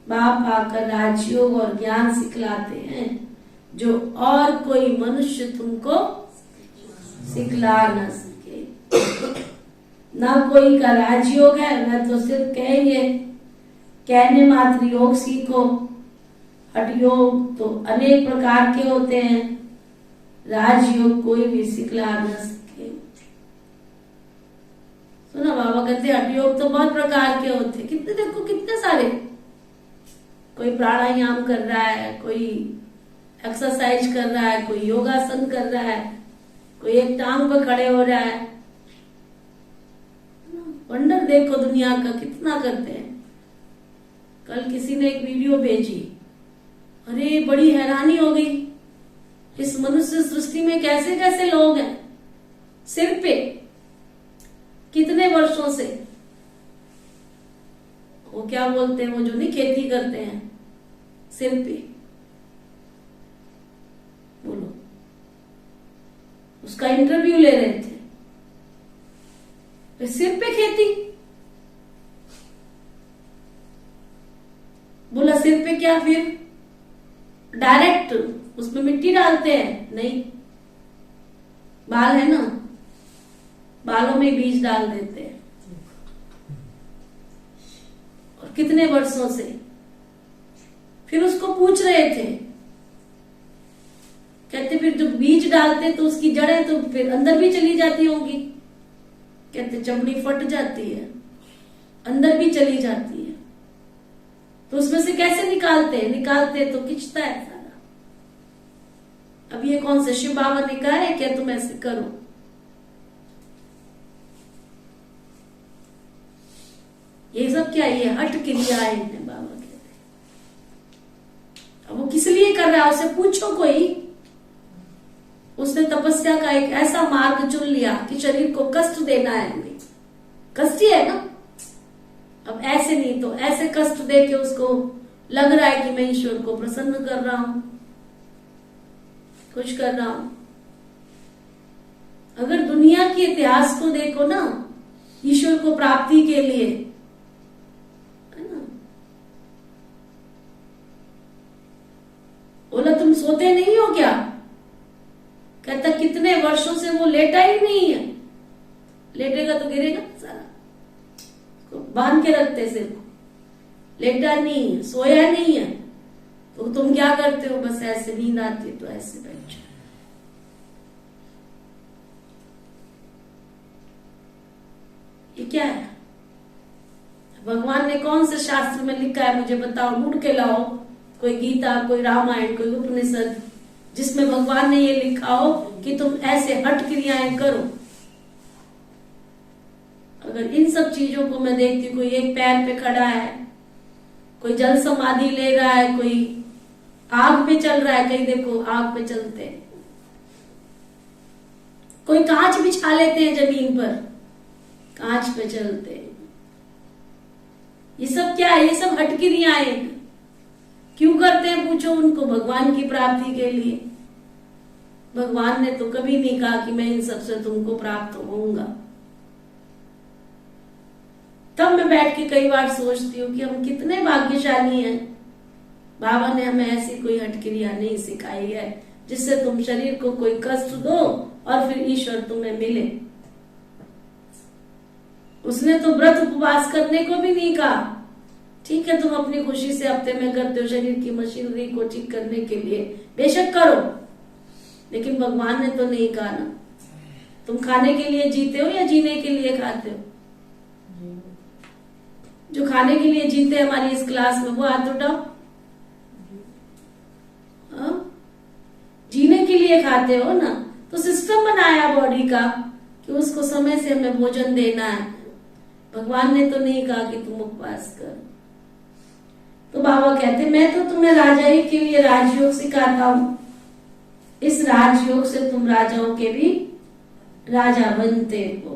बाप आकर राजयोग और ज्ञान सिखलाते हैं जो और कोई मनुष्य तुमको सिखला न सके। ना कोई का राजयोग है, न तो सिर्फ कहेंगे कहने मात्र योग सीखो। हठ योग तो अनेक प्रकार के होते हैं, राजयोग कोई भी सिखला न सके। सुना बाबा कहते हठ योग तो बहुत प्रकार के होते हैं। कितने देखो कितने सारे, कोई प्राणायाम कर रहा है, कोई एक्सरसाइज कर रहा है, कोई योगासन कर रहा है, कोई एक टांग पर खड़े हो रहा है। वंडर देखो दुनिया का कितना करते हैं। कल किसी ने एक वीडियो भेजी, अरे बड़ी हैरानी हो गई, इस मनुष्य सृष्टि में कैसे कैसे लोग हैं। सिर पे कितने वर्षों से, वो क्या बोलते हैं, वो जो नहीं खेती करते हैं, सिर पे, बोलो, उसका इंटरव्यू ले रहे थे, तो सिर पे खेती, बोला सिर पे क्या, फिर डायरेक्ट उसमें मिट्टी डालते हैं? नहीं, बाल है ना, बालों में बीज डाल देते हैं। और कितने वर्षों से, फिर उसको पूछ रहे थे, कहते फिर जो बीज डालते तो उसकी जड़ें तो फिर अंदर भी चली जाती होंगी, कहते चमड़ी फट जाती है, अंदर भी चली जाती है, तो उसमें से कैसे निकालते हैं? निकालते तो खिंचता है सारा। अब ये कौन से शिव बाबा ने कहा है क्या तुम ऐसे करो? ये सब क्या, ये हठ क्रियाएं हैं, बाबा कहते हैं। अब वो किस लिए कर रहा है, उसे पूछो कोई। उसने तपस्या का एक ऐसा मार्ग चुन लिया कि शरीर को कष्ट देना है हमें, कष्ट ही है ना। अब ऐसे नहीं तो ऐसे कष्ट दे के उसको लग रहा है कि मैं ईश्वर को प्रसन्न कर रहा हूं, कुछ कर रहा हूं। अगर दुनिया के इतिहास को देखो ना, ईश्वर को प्राप्ति के लिए, है ना, बोला तुम सोते नहीं हो क्या? कहता कितने वर्षों से वो लेटा ही नहीं है। लेटेगा तो गिरेगा सारा, बांध के रखते सिर को, लेटा नहीं है, सोया नहीं है, तो तुम क्या करते हो? बस ऐसे नींद आती है तो ऐसे बैठ जाओ। ये क्या है? भगवान ने कौन से शास्त्र में लिखा है मुझे बताओ, ढूंढ के लाओ, कोई गीता, कोई रामायण, कोई उपनिषद, जिसमें भगवान ने ये लिखा हो कि तुम ऐसे हठ क्रियाएं करो। अगर इन सब चीजों को मैं देखती हूँ, कोई एक पैर पे खड़ा है, कोई जल समाधि ले रहा है, कोई आग पे चल रहा है, कहीं देखो आग पे चलते हैं, कोई कांच बिछा लेते हैं जमीन पर, कांच पे चलते हैं। ये सब क्या है? ये सब हठ क्रियाएं हैं। क्यों करते हैं पूछो उनको? भगवान की प्राप्ति के लिए। भगवान ने तो कभी नहीं कहा कि मैं इन सब से तुमको प्राप्त होऊंगा। तब मैं बैठ के कई बार सोचती हूँ कि हम कितने भाग्यशाली हैं, बाबा ने हमें ऐसी कोई हठ क्रिया नहीं सिखाई है जिससे तुम शरीर को कोई कष्ट दो और फिर ईश्वर तुम्हें मिले। उसने तो व्रत उपवास करने को भी नहीं कहा। ठीक है, तुम अपनी खुशी से हफ्ते में करते हो शरीर की मशीनरी को ठीक करने के लिए, बेशक करो, लेकिन भगवान ने तो नहीं कहा ना। तुम खाने के लिए जीते हो या जीने के लिए खाते हो? जो खाने के लिए जीते हमारी इस क्लास में, वो हाथ उठाओ। जीने के लिए खाते हो ना, तो सिस्टम बनाया बॉडी का कि उसको समय से हमें भोजन देना है। भगवान ने तो नहीं कहा कि तुम उपवास करो। तो बाबा कहते मैं तो तुम्हें राजाई के लिए राजयोग सिखाता हूं, इस राजयोग से तुम राजाओं के भी राजा बनते हो।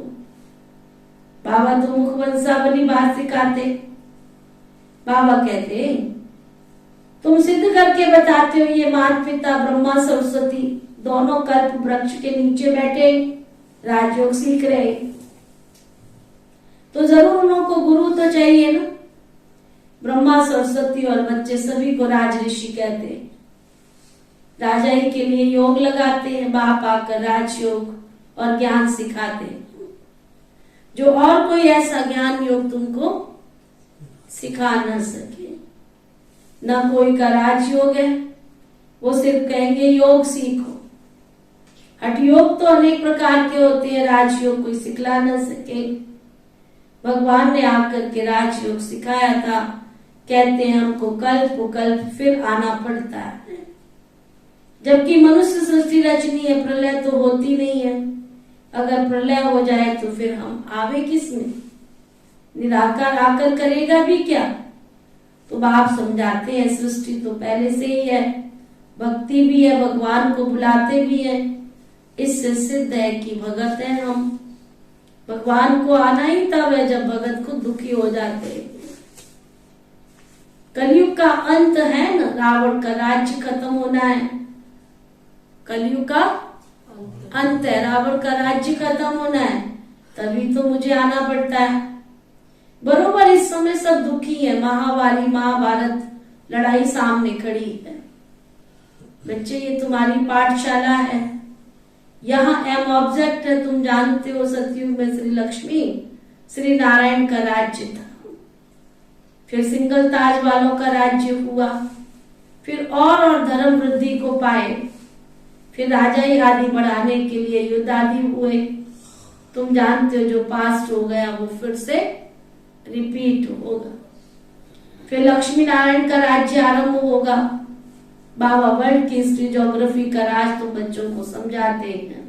बाबा तो मुखवंशा वाली बात सिखाते। बाबा कहते तुम सिद्ध करके बताते हो ये माता पिता ब्रह्मा सरस्वती दोनों कल्प वृक्ष के नीचे बैठे राजयोग सीख रहे, तो जरूर उनको गुरु तो चाहिए ना। ब्रह्मा सरस्वती और बच्चे सभी को राज ऋषि कहते हैं। राजाई के लिए योग लगाते हैं, बाप आकर राजयोग और ज्ञान सिखाते हैं, जो और कोई ऐसा ज्ञान योग तुमको सिखा न सके। न कोई का राजयोग है, वो सिर्फ कहेंगे योग सीखो। हठ योग तो अनेक प्रकार के होते हैं, राजयोग कोई सिखला न सके। भगवान ने आकर के राजयोग सिखाया था। कहते हैं हमको कल्प कल्प फिर आना पड़ता है, जबकि मनुष्य सृष्टि रचनी है, प्रलय तो होती नहीं है। अगर प्रलय हो जाए तो फिर हम आवे किस में? निराकार आकर करेगा भी क्या? तो बाप समझाते हैं सृष्टि तो पहले से ही है, भक्ति भी है, भगवान को बुलाते भी है, इससे सिद्ध है कि भगत है हम। भगवान को आना ही तब है जब भगत खुद दुखी हो जाते हैं। कलयुग का अंत है ना, रावण का राज्य खत्म होना है। कलयुग का अंत है, रावण का राज्य खत्म होना है, तभी तो मुझे आना पड़ता है। बरोबर इस समय सब दुखी है, महावारी महाभारत लड़ाई सामने खड़ी है। बच्चे ये तुम्हारी पाठशाला है, यहाँ एम ऑब्जेक्ट है। तुम जानते हो सतयुग में श्री लक्ष्मी श्री नारायण का राज्य था, फिर सिंगल ताज वालों का राज्य हुआ, फिर और धर्म वृद्धि को पाए, फिर राजा आदि बढ़ाने के लिए युद्ध आदि हुए। तुम जानते हो जो पास्ट हो गया वो फिर से रिपीट होगा। फिर लक्ष्मी नारायण का राज्य आरंभ होगा। बाबा वर्ल्ड की हिस्ट्री ज्योग्राफी का राज तुम बच्चों को समझाते हैं,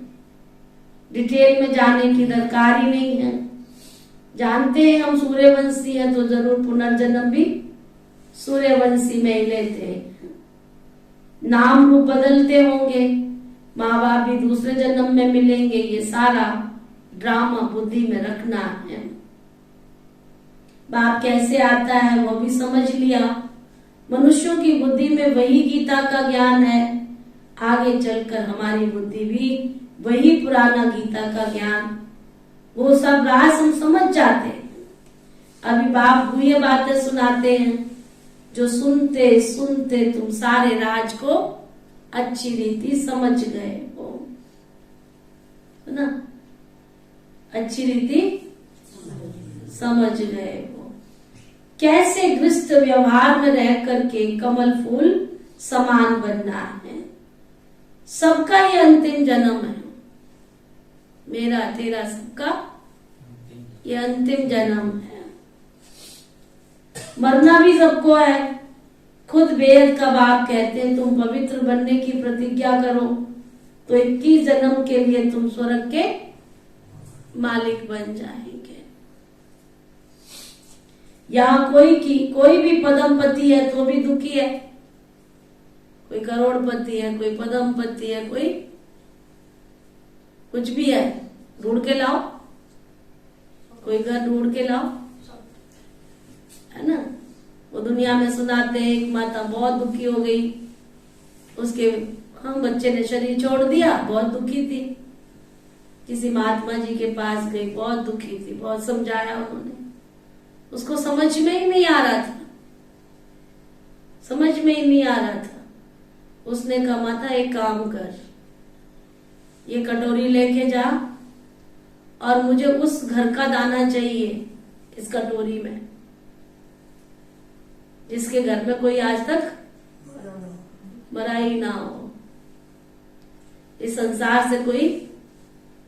डिटेल में जाने की दरकार ही नहीं है। जानते हैं हम सूर्यवंशी हैं तो जरूर पुनर्जन्म भी सूर्यवंशी में ही लेते हैं। नाम रूप बदलते होंगे, माँ बाप भी दूसरे जन्म में मिलेंगे, ये सारा ड्रामा बुद्धि में रखना है। बाप कैसे आता है वो भी समझ लिया। मनुष्यों की बुद्धि में वही गीता का ज्ञान है, आगे चलकर हमारी बुद्धि भी वही पुराना गीता का ज्ञान, वो सब राज हम समझ जाते हैं। अभी बाप हुए बातें सुनाते हैं, जो सुनते सुनते तुम सारे राज को अच्छी रीति समझ गए हो, है ना, अच्छी रीति समझ गए हो। कैसे गृहस्थ व्यवहार में रह करके कमल फूल समान बनना है। सबका ये अंतिम जन्म है, मेरा तेरा सबका ये अंतिम जन्म है। मरना भी सबको है। खुद वेद का बाप कहते हैं तुम पवित्र बनने की प्रतिज्ञा करो तो 21 जन्म के लिए तुम स्वर्ग के मालिक बन जाएंगे। यहाँ कोई भी पदमपति है तो भी दुखी है, कोई करोड़पति है, कोई पदमपति है, कोई कुछ भी है, ढूंढ के लाओ, कोई घर ढूंढ के लाओ, है ना। वो दुनिया में सुनाते हैं एक माता बहुत दुखी हो गई, उसके बच्चे ने शरीर छोड़ दिया, बहुत दुखी थी, किसी महात्मा जी के पास गई, बहुत दुखी थी, बहुत समझाया उन्होंने, उसको समझ में ही नहीं आ रहा था, समझ में ही नहीं आ रहा था। उसने कहा माता एक काम कर, ये कटोरी लेके जा और मुझे उस घर का दाना चाहिए इस कटोरी में जिसके घर में कोई आज तक मरा ही ना हो, इस संसार से कोई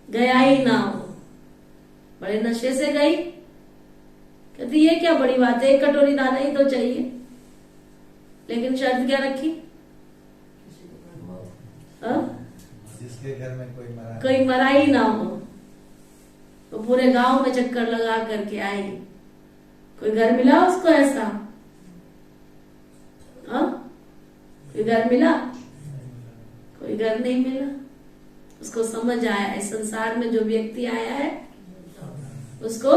गया ही ना हो, बड़े नशे से गई। कहती ये क्या बड़ी बात है, एक कटोरी दाना ही तो चाहिए, लेकिन शर्त क्या रखी, जिसके घर में कोई मरा ही ना हो। तो पूरे गांव में चक्कर लगा करके आई, कोई घर मिला उसको ऐसा, कोई घर मिला, कोई घर नहीं मिला। उसको समझ आया इस संसार में जो व्यक्ति आया है उसको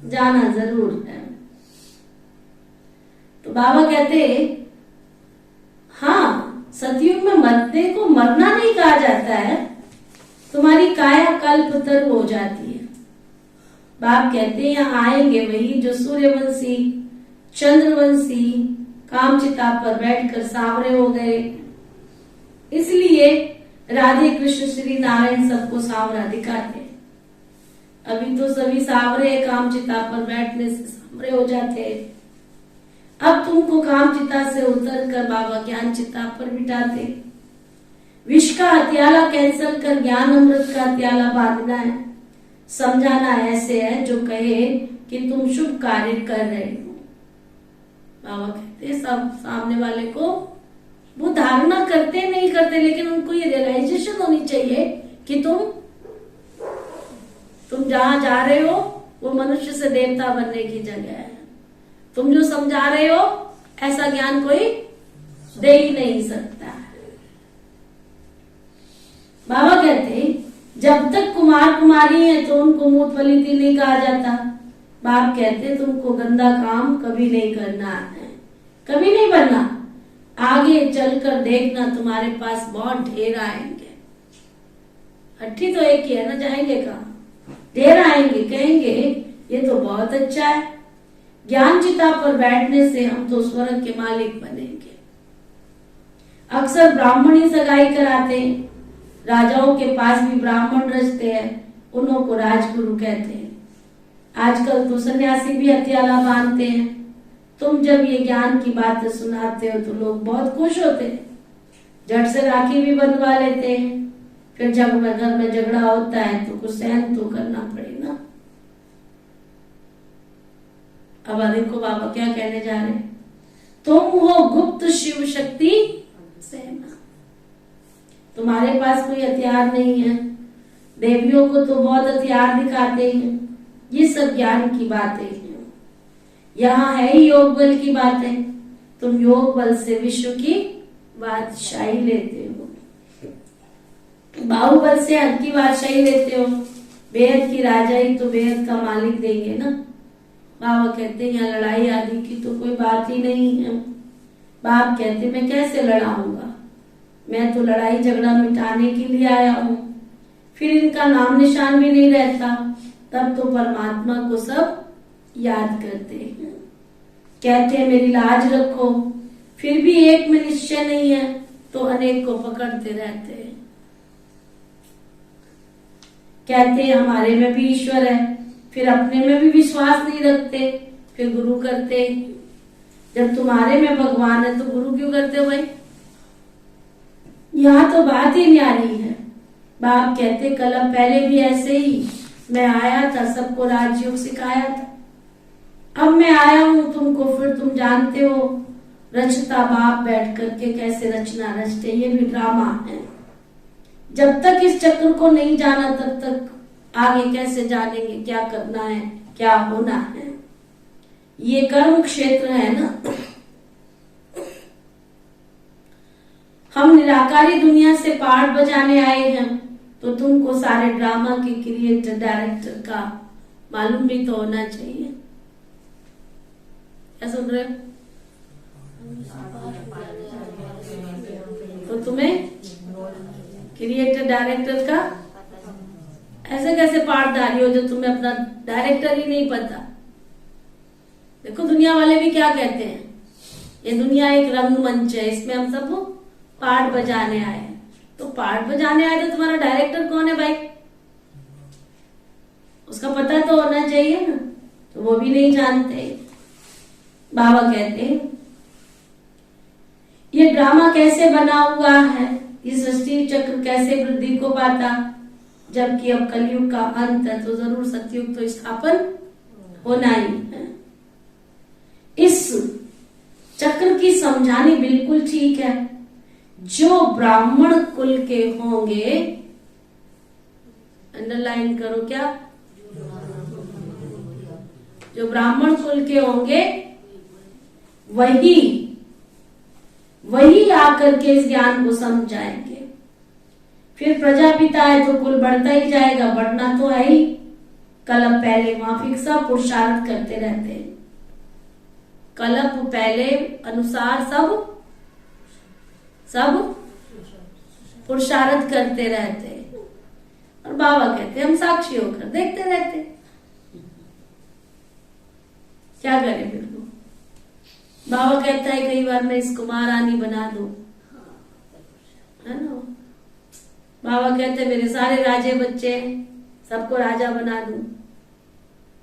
जाना जरूर है। तो बाबा कहते हाँ, सतयुग में मरने को मरना नहीं कहा जाता है, तुम्हारी काया कल्पतरु हो जाती है। बाप कहते हैं यहाँ आएंगे वही जो सूर्यवंशी चंद्रवंशी कामचिता पर बैठकर सावरे हो गए। इसलिए राधे कृष्ण श्री नारायण सबको सावरा दिखाते। अभी तो सभी सावरे कामचिता पर बैठने से सावरे हो जाते। अब तुमको कामचिता से उतर कर बाबा ज्ञान चिता पर बिठाते। विष का हथियाला कैंसल कर ज्ञान अमृत का हथियाला बांधना है। समझाना ऐसे है जो कहे कि तुम शुभ कार्य कर रहे हो। बाबा कहते सब सामने वाले को वो धारणा करते नहीं करते, लेकिन उनको ये रियलाइजेशन होनी चाहिए कि तुम जहां जा रहे हो वो मनुष्य से देवता बनने की जगह है। तुम जो समझा रहे हो ऐसा ज्ञान कोई दे ही नहीं सकता। बाबा कहते जब तक कुमार कुमारी है तो उनको मूत पलीती नहीं कहा जाता। बाप कहते तुमको गंदा काम कभी नहीं करना है, कभी नहीं बनना। आगे चलकर देखना तुम्हारे पास बहुत ढेर आएंगे। हट्टी तो एक ही है ना, जाएंगे कहाँ? ढेर आएंगे, कहेंगे ये तो बहुत अच्छा है। ज्ञान चिता पर बैठने से हम तो स्वर्ग के मालिक बनेंगे। अक्सर ब्राह्मण ही सगाई कराते हैं, राजाओं के पास भी ब्राह्मण रचते हैं, उन्हों को राजगुरु कहते हैं। आजकल तो सन्यासी भी हथियाला बांधते हैं। तुम जब ये ज्ञान की बातें सुनाते हो तो लोग बहुत खुश होते हैं, झट से राखी भी बंधवा लेते हैं। फिर जब घर में झगड़ा होता है तो कुछ सहन तो करना पड़े ना। अब देखो बाबा क्या कहने जा रहे हैं, तुम हो गुप्त शिव शक्ति सेना। तुम्हारे पास कोई हथियार नहीं है, देवियों को तो बहुत हथियार दिखाते हैं। ये सब ज्ञान की बातें हैं, यहाँ है ही योग बल की बातें। तुम योग बल से विश्व की बादशाही लेते हो, बाहुबल से हद की बादशाही लेते हो। बेहद की राजाई तो बेहद का मालिक देंगे ना। बाबा कहते हैं यहाँ लड़ाई आदि की तो कोई बात ही नहीं है। बाप कहते मैं कैसे लड़ाऊंगा, मैं तो लड़ाई झगड़ा मिटाने के लिए आया हूँ। फिर इनका नाम निशान भी नहीं रहता, तब तो परमात्मा को सब याद करते हैं। कहते हैं मेरी लाज रखो, फिर भी एक में निश्चय नहीं है तो अनेक को पकड़ते रहते हैं। कहते हैं हमारे में भी ईश्वर है, फिर अपने में भी विश्वास नहीं रखते, फिर गुरु करते। जब तुम्हारे में भगवान है तो गुरु क्यों करते हो भाई? यहाँ तो बात ही न्यारी है। बाप कहते कल पहले भी ऐसे ही मैं आया था, सबको राजयोग सिखाया था। अब मैं आया हूं तुमको, फिर तुम जानते हो रचता बाप बैठ करके कैसे रचना रचते। ये भी ड्रामा है। जब तक इस चक्र को नहीं जाना तब तक आगे कैसे जानेंगे क्या करना है, क्या होना है। ये कर्म क्षेत्र है ना। हम निराकारी दुनिया से पाठ बजाने आए हैं, तो तुमको सारे ड्रामा के क्रिएटर डायरेक्टर का मालूम भी तो होना चाहिए। क्या सुन रहे हो? तो तुम्हें क्रिएटर डायरेक्टर का ऐसे कैसे पाठधारी हो जो तुम्हें अपना डायरेक्टर ही नहीं पता। देखो दुनिया वाले भी क्या कहते हैं, ये दुनिया एक रंगमंच है, इसमें हम सब पाठ बजाने आए। तो पाठ बजाने आए तो तुम्हारा डायरेक्टर कौन है भाई? उसका पता तो होना चाहिए ना, तो वो भी नहीं जानते। बाबा कहते हैं ये ड्रामा कैसे बना हुआ है, ये सृष्टि चक्र कैसे वृद्धि को पाता। जबकि अब कलयुग का अंत है तो जरूर सतयुग तो स्थापन होना ही है। इस चक्र की समझानी बिल्कुल ठीक है। जो ब्राह्मण कुल के होंगे, अंडरलाइन करो क्या, जो ब्राह्मण कुल के होंगे वही आकर के इस ज्ञान को समझाएंगे। फिर प्रजापिता है तो कुल बढ़ता ही जाएगा, बढ़ना तो है ही। कल्प पहले माफिक सब पुरुषार्थ करते रहते हैं, कल्प पहले अनुसार सब पुरुषार्थ करते रहते हैं। और बाबा कहते हैं हम साक्षी होकर देखते रहते हैं। क्या करें फिर? बाबा कहता है कई बार मैं इसको महारानी बना दूं, है ना। बाबा कहते हैं मेरे सारे राजे बच्चे हैं, सबको राजा बना दूं,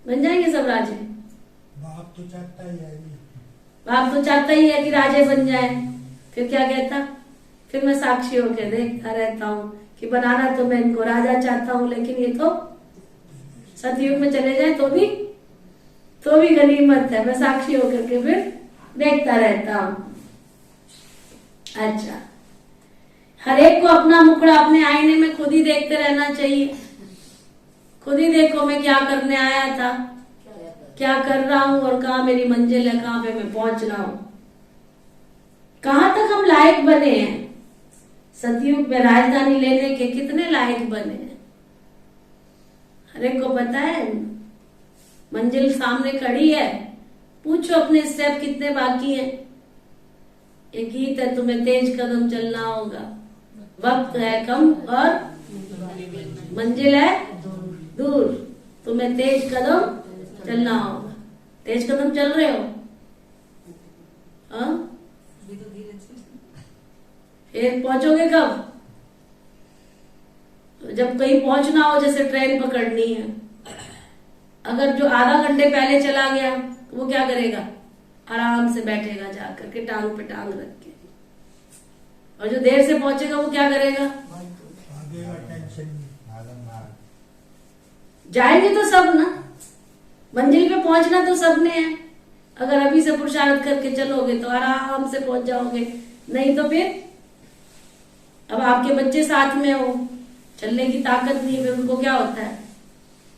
बन जाएंगे सब राजे। बाप तो चाहता ही है, बाप तो चाहता ही है कि राजे बन जाए। फिर क्या कहता, फिर मैं साक्षी होकर देखता रहता हूँ कि बनाना तो मैं इनको राजा चाहता हूँ, लेकिन ये तो सतयुग में चले जाए तो भी गनीमत है। मैं साक्षी होकर के फिर देखता रहता हूँ। अच्छा, हर एक को अपना मुखड़ा अपने आईने में खुद ही देखते रहना चाहिए। खुद ही देखो मैं क्या करने आया था, क्या कर रहा हूँ और कहाँ मेरी मंजिल है, कहाँ पे मैं पहुंच रहा हूँ, कहाँ तक हम लायक बने हैं। सतयुग में राजधानी लेने के कितने लायक बने हैं, हर एक को पता है, मंजिल सामने खड़ी है, पूछो अपने स्टेप कितने बाकी हैं। एक गीत है, तुम्हें तेज कदम चलना होगा, वक्त है कम और मंजिल है दूर, तुम्हें तेज कदम चलना होगा। तेज कदम चल रहे हो? हाँ, अभी तो धीरे से। फिर पहुंचोगे कब? जब कहीं पहुंचना हो, जैसे ट्रेन पकड़नी है, अगर जो आधा घंटे पहले चला गया वो क्या करेगा? आराम से बैठेगा जाकर के, टांग पे टांग रख के। और जो देर से पहुंचेगा वो क्या करेगा? आगे का टेंशन नहीं। जाएंगे तो सब ना, मंजिल पे पहुंचना तो सबने है। अगर अभी से पुरुषार्थ करके चलोगे तो आराम से पहुंच जाओगे, नहीं तो फिर अब आपके बच्चे साथ में हो, चलने की ताकत नहीं, फिर उनको क्या होता है?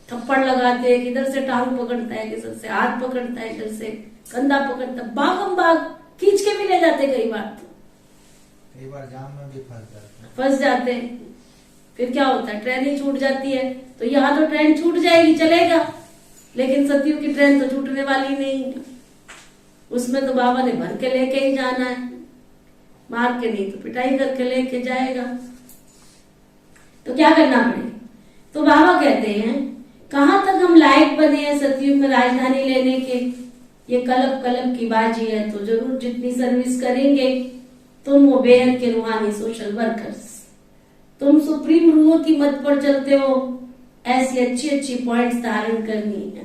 थप्पड़ लगाते हैं, किधर से टांग पकड़ता है, किधर से हाथ पकड़ता है, किधर से कंधा पकड़ता है, भागम भाग खींच के भी ले जाते कई बार। तो कई बार जाम में भी फंस जाते हैं। फिर क्या होता है? ट्रेन ही छूट जाती है। तो यहाँ तो ट्रेन छूट जाएगी, चलेगा, लेकिन सत्युग की ट्रेन तो छूटने वाली नहीं। उसमें तो बाबा ने भर के लेके ही जाना है, मार के नहीं तो पिटाई करके लेके जाएगा। तो क्या करना पड़ेगा? तो बाबा कहते हैं, कहां तक हम लायक बने हैं सतयुग में राजधानी लेने के? ये कलब कलब की बाजी है, तो जरूर जितनी सर्विस करेंगे। तुम हो बेहद के रूहानी सोशल वर्कर्स, तुम सुप्रीम रूहों की मत पर चलते हो, ऐसी अच्छी अच्छी पॉइंट्स धारण करनी है।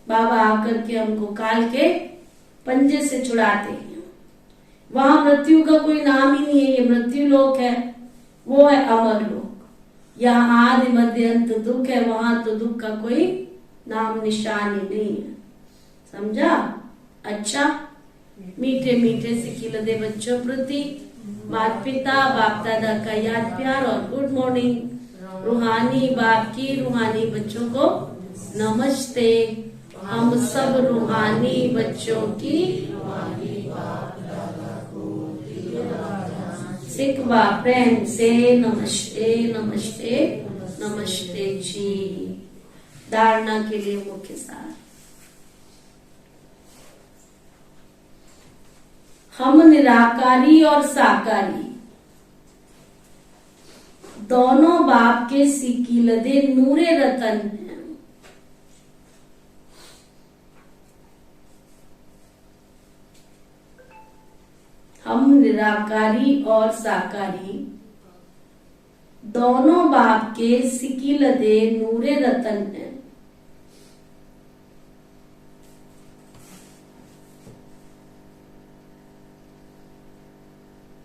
बाबा आकर के हमको काल के पंजे से छुड़ाते हैं। वहां मृत्यु का कोई नाम ही नहीं है, ये मृत्यु लोक है, वो है अमर लोक। यहाँ आदि मध्य अंत दुख है, वहां तो दुख का कोई नाम निशान ही नहीं है। समझा? अच्छा, मीठे मीठे सिक्की लदे बच्चों प्रति माता पिता बाप दादा का याद प्यार और गुड मॉर्निंग। रूहानी बाप की रूहानी बच्चों को नमस्ते। हम सब रूहानी बच्चों की सिख व प्रेम से नमस्ते नमस्ते नमस्ते जी। धारणा के लिए मुख्य सार, हम निराकारी और साकारी दोनों बाप के सिक्की लदे नूरे रतन हैं। हम निराकारी और साकारी दोनों बाप के सिक्की लदे नूरे रतन हैं।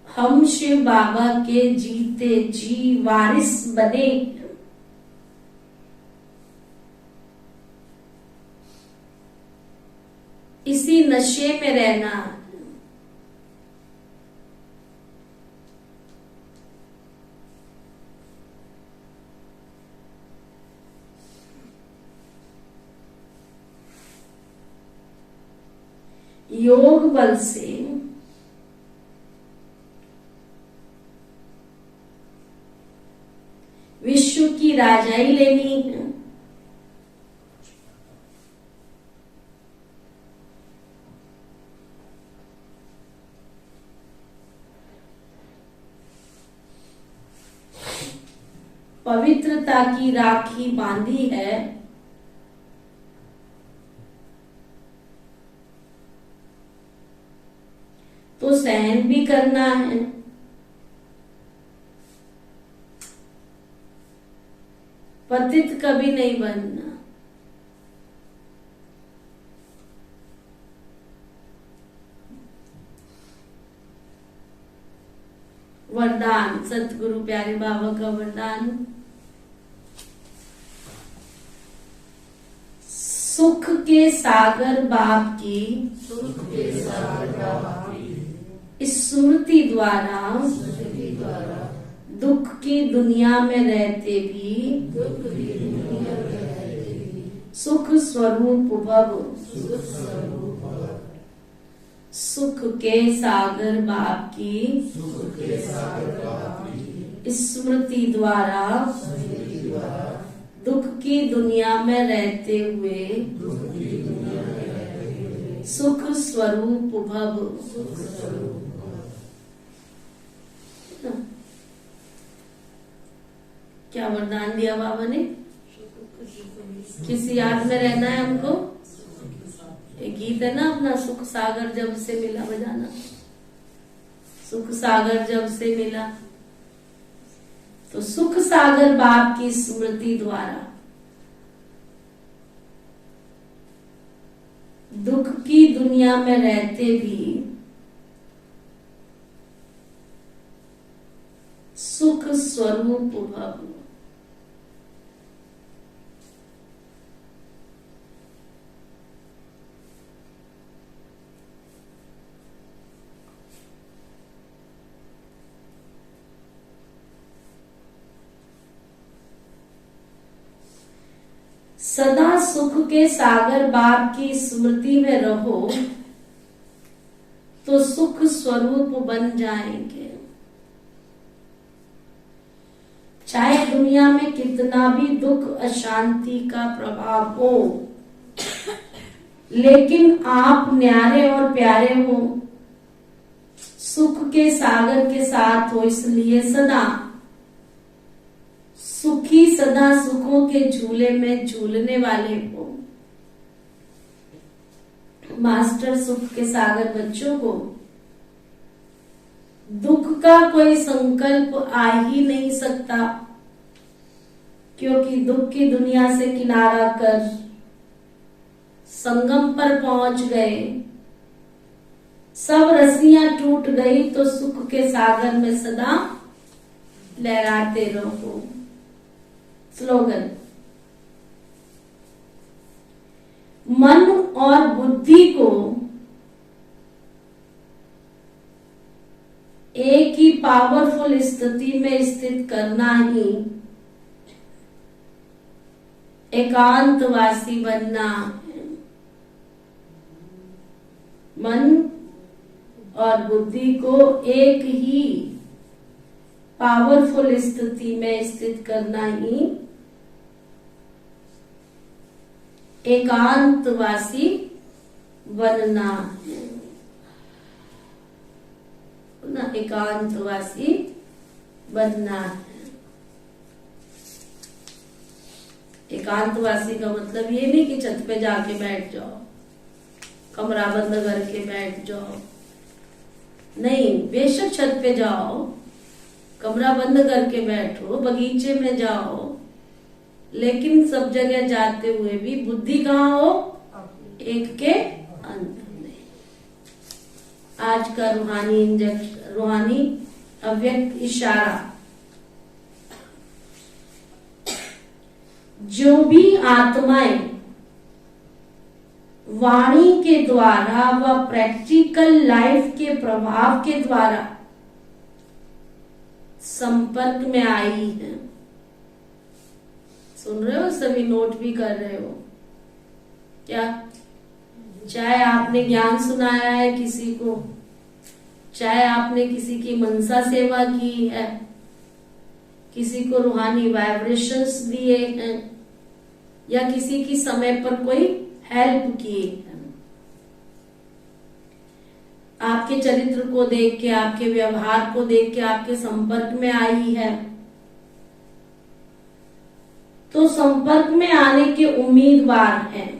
हम शिव बाबा के जीते जी वारिस बने। इसी नशे में रहना, योग बल से विश्व की राजाई लेनी है। पवित्रता की राखी बांधी है, तो सहन भी करना है। पतित कभी नहीं बनना। वरदान, सतगुरु प्यारे बाबा का वरदान, सुख के सागर बाप की इस सुरती द्वारा दुख की दुनिया में रहते भी सुख स्वरूप भव। सुख के सागर बाप की इस स्मृति द्वारा दुख की दुनिया में रहते हुए सुख स्वरूप भव। क्या वरदान दिया बाबा ने? किसी याद में रहना है हमको। एक गीत है ना अपना, सुख सागर जब से मिला, बजाना। सुख सागर जब से मिला, तो सुख सागर बाप की स्मृति द्वारा दुख की दुनिया में रहते भी सुख स्वरूप भव। सदा सुख के सागर बाप की स्मृति में रहो तो सुख स्वरूप बन जाएंगे। चाहे दुनिया में कितना भी दुख अशांति का प्रभाव हो, लेकिन आप न्यारे और प्यारे हो, सुख के सागर के साथ हो, इसलिए सदा सुखी, सदा सुखों के झूले में झूलने वाले हो। मास्टर सुख के सागर बच्चों को दुख का कोई संकल्प आ ही नहीं सकता, क्योंकि दुख की दुनिया से किनारा कर संगम पर पहुंच गए, सब रस्सियां टूट गई तो सुख के सागर में सदा लहराते रहो। स्लोगन, मन और बुद्धि को एक ही पावरफुल स्थिति में स्थित करना ही एकांतवासी बनना है। मन और बुद्धि को एक ही पावरफुल स्थिति में स्थित करना ही एकांतवासी बनना है ना, एकांतवासी बनना है। एकांतवासी का मतलब ये नहीं कि छत पे जाके बैठ जाओ, कमरा बंद करके बैठ जाओ, नहीं, बेशक छत पे जाओ, कमरा बंद करके बैठो, बगीचे में जाओ, लेकिन सब जगह जाते हुए भी बुद्धि कहाँ हो? एक के अंत में। आज का रूहानी इंजेक्शन, रूहानी अव्यक्त इशारा, जो भी आत्माएं वाणी के द्वारा व प्रैक्टिकल लाइफ के प्रभाव के द्वारा संपर्क में आई है, सुन रहे हो सभी, नोट भी कर रहे हो क्या? चाहे आपने ज्ञान सुनाया है किसी को, चाहे आपने किसी की मनसा सेवा की है, किसी को रूहानी वाइब्रेशंस दिए हैं, या किसी की समय पर कोई हेल्प किए हैं, आपके चरित्र को देख के, आपके व्यवहार को देख के आपके संपर्क में आई है, तो संपर्क में आने के उम्मीदवार हैं।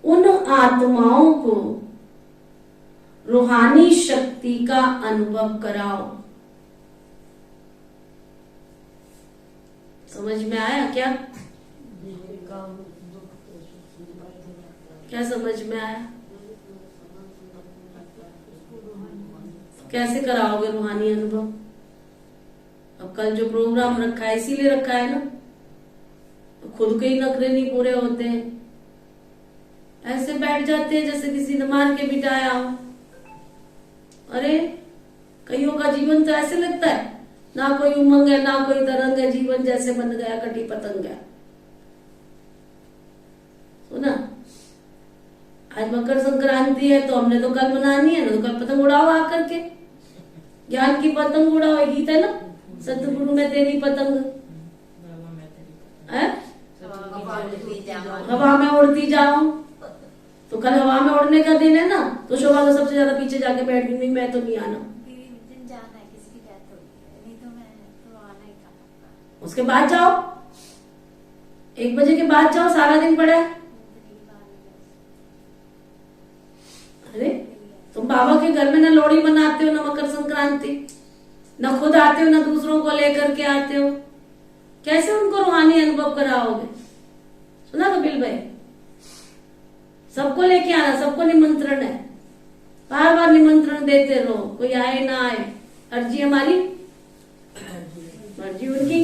उन आत्माओं को रूहानी शक्ति का अनुभव कराओ। समझ में आया क्या? क्या समझ में आया? कैसे कराओगे रूहानी अनुभव? अब कल जो प्रोग्राम रखा है इसीलिए रखा है ना, तो खुद के ही नखरे नहीं पूरे होते हैं, ऐसे बैठ जाते हैं जैसे किसी ने मार के बिठाया हो। अरे कईयों का जीवन तो ऐसे लगता है, ना कोई उमंग है ना कोई तरंग है, जीवन जैसे बन गया कटी पतंग है। सुना, आज मकर संक्रांति है तो हमने तो कल मनानी है ना, तो कल पतंग उड़ाओ आकर के, ज्ञान की पतंग उड़ाओ, गीत है ना, सतगुरु में तेरी पतंग। हवा में उड़ती जाओ। तो कल हवा में उड़ने का दिन है ना, तो शोभा तो सबसे ज्यादा पीछे जाके बैठ गई, मैं तो नहीं आना। जाना है, किसी की डेथ हो गई है, नहीं तो मैं तो आना ही था पक्का। उसके बाद जाओ, 1 बजे के बाद जाओ, सारा दिन पड़ा है। अरे तुम बाबा के घर में ना लोहड़ी मनाते हो, ना मकर संक्रांति, ना खुद आते हो, ना दूसरों को लेकर के आते हो, कैसे उनको रूहानी अनुभव कराओगे? सुना कपिल भाई, सबको लेके आना, सबको निमंत्रण है, बार बार निमंत्रण देते रहो, कोई आए ना आए, अर्जी हमारी, मर्जी उनकी।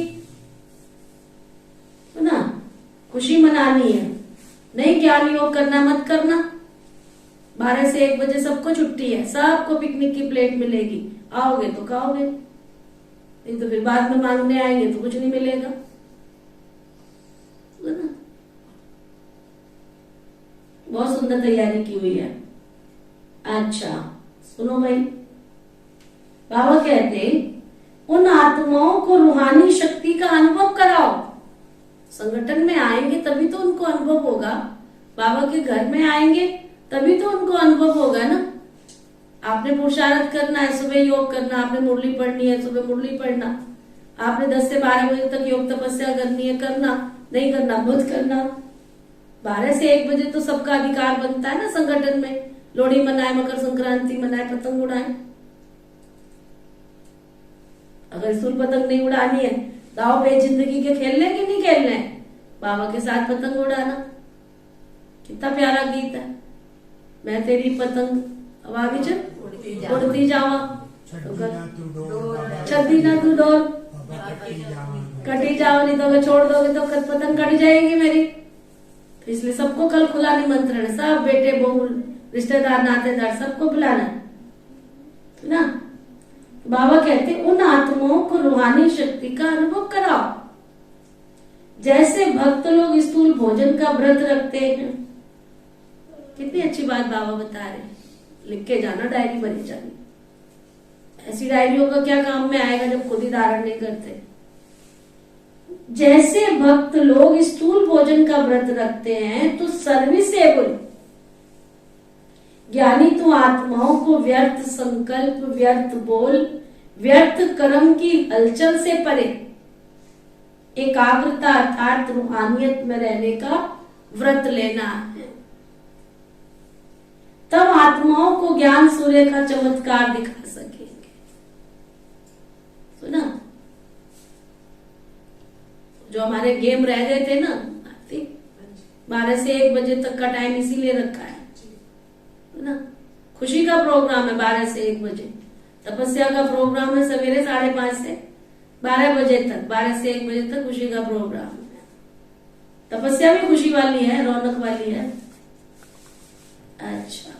सुना, खुशी मनानी है, नहीं ज्ञान योग करना मत करना। 12 से 1 बजे सबको छुट्टी है, सबको पिकनिक की प्लेट मिलेगी, आओगे तो खाओगे, नहीं तो फिर बाद में मांगने आएंगे तो कुछ नहीं मिलेगा। सुना, बहुत सुंदर तैयारी की हुई है। अच्छा सुनो भाई, बाबा कहते उन आत्माओं को रूहानी शक्ति का अनुभव कराओ। संगठन में आएंगे तभी तो उनको अनुभव होगा, बाबा के घर में आएंगे तभी तो उनको अनुभव होगा ना। आपने पुरुषार्थ करना है, सुबह योग करना, आपने मुरली पढ़नी है, सुबह मुरली पढ़ना, आपने 10 से 12 बजे तक योग तपस्या करनी है, करना, नहीं करना मत करना। 12 से 1 बजे तो सबका अधिकार बनता है ना संगठन में, लोहड़ी मनाए, मकर संक्रांति मनाए, पतंग उड़ाए। अगर स्कूल पतंग नहीं उड़ानी है, दाव पे जिंदगी के खेलने की नहीं खेलने, बाबा के साथ पतंग उड़ाना। कितना प्यारा गीत है, मैं तेरी पतंग अब आगे चल उड़ती जावा, छद्दी ना तू डोर कटी जाओ, नहीं तो अगर छोड़ दोगे तो पतंग कट जाएगी मेरी। तो इसलिए सबको कल खुला निमंत्रण है, सब बेटे बहू रिश्तेदार नातेदार सबको बुलाना है ना। बाबा कहते उन आत्माओं को रूहानी शक्ति का अनुभव कराओ। जैसे भक्त लोग स्थूल भोजन का व्रत रखते हैं, कितनी अच्छी बात बाबा बता रहे हैं, लिख के जाना, डायरी बनी जानी। ऐसी डायरियों का क्या काम में आएगा जब खुद ही धारण नहीं करते। जैसे भक्त लोग स्थूल भोजन का व्रत रखते हैं, तो सर्विसेबल ज्ञानी तो आत्माओं को व्यर्थ संकल्प, व्यर्थ बोल, व्यर्थ कर्म की हलचल से परे एकाग्रता अर्थात रूहानियत में रहने का व्रत लेना है। तब आत्माओं को ज्ञान सूर्य का चमत्कार दिखा सकेंगे। सुना, जो हमारे गेम रह गए थे ना, 12 से 1 बजे तक का टाइम इसीलिए रखा है ना। खुशी का प्रोग्राम है 12 से 1 बजे, तपस्या का प्रोग्राम है सवेरे 5:30 से 12 बजे तक, 12 से 1 बजे तक खुशी का प्रोग्राम है। तपस्या भी खुशी वाली है, रौनक वाली है। अच्छा,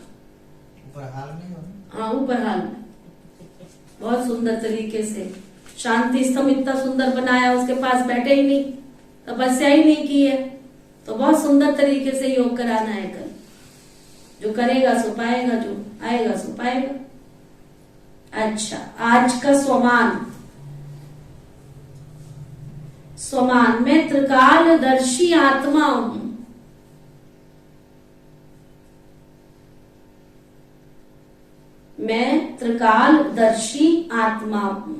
ऊपर हाल में हो? हाँ, ऊपर हाल में बहुत सुंदर तरीके से शांति स्तंभ इतना सुंदर बनाया, उसके पास बैठे ही नहीं, तपस्या ही नहीं की है, तो बहुत सुंदर तरीके से योग कराना है कल। जो करेगा सो पाएगा, जो आएगा सो पाएगा। अच्छा, आज का स्वमान। स्वमान, मैं त्रिकालदर्शी आत्मा हूं। मैं त्रिकालदर्शी आत्मा हूं।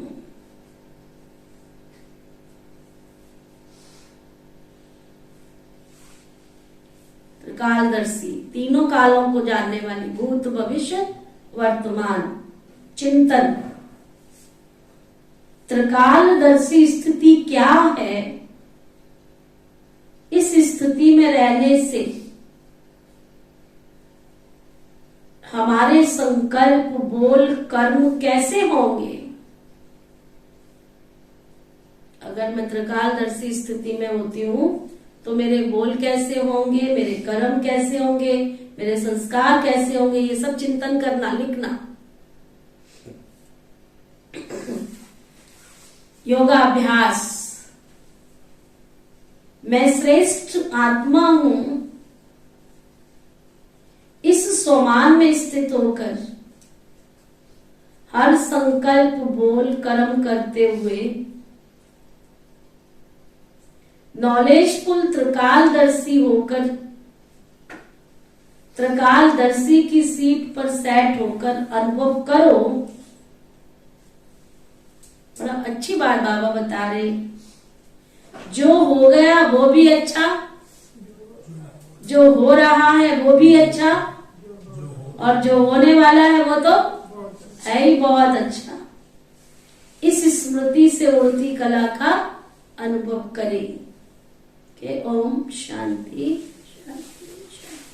त्रिकालदर्शी, तीनों कालों को जानने वाली, भूत भविष्य वर्तमान चिंतन। त्रिकालदर्शी स्थिति क्या है? इस स्थिति में रहने से हमारे संकल्प, बोल, कर्म कैसे होंगे? अगर मैं त्रिकालदर्शी स्थिति में होती हूं तो मेरे बोल कैसे होंगे, मेरे कर्म कैसे होंगे, मेरे संस्कार कैसे होंगे, ये सब चिंतन करना, लिखना। योगाभ्यास। मैं श्रेष्ठ आत्मा हूं, इस स्वमान में स्थित होकर हर संकल्प, बोल, कर्म करते हुए नॉलेजफुल त्रिकालदर्शी की सीट पर सेट होकर अनुभव करो। बड़ा अच्छी बात बाबा बता रहे, जो हो गया वो भी अच्छा, जो हो रहा है वो भी अच्छा, और जो होने वाला है वो तो है ही बहुत अच्छा। इस स्मृति से उड़ती कला का अनुभव करें। के ओम शांति शांति शांति।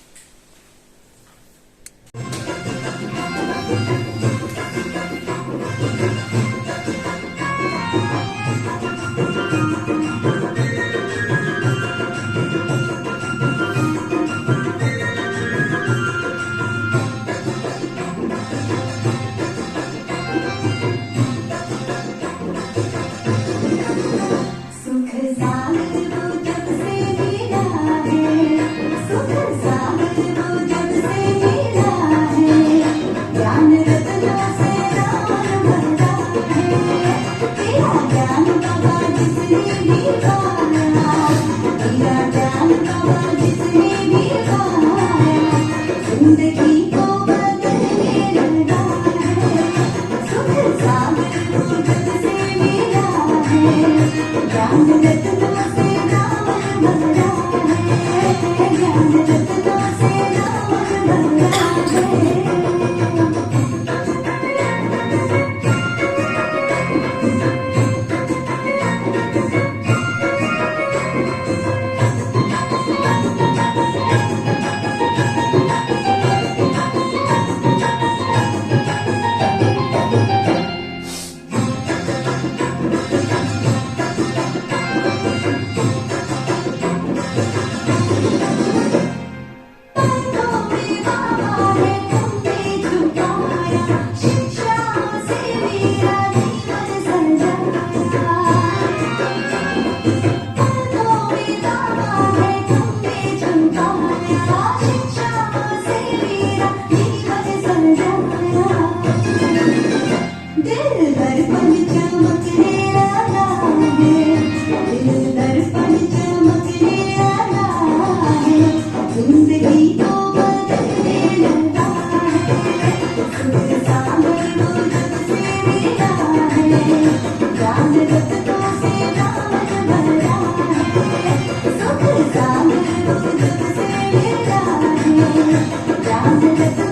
सुख सागर वो जब से मिला है, सुख सागर वो जब से मिला है, ज्ञान रत्नों से राम भरा है, तेरा ज्ञान बाबा जिसने भी पाया, तेरा ज्ञान बाबा जिसने भी पाया, जिंदगी को बदलने लगा है। सुख सागर वो जब से मिला है, ज्ञान रत्नों से राम भरा है, ज्ञान रत्नों से राम भरा है। जिंदगी को बदलने लगा है। सुख सागर वो जब से मिला है, ज्ञान रत्नों से राम भरा है। सुख सागर वो जब से मिला है, ज्ञान रत्नों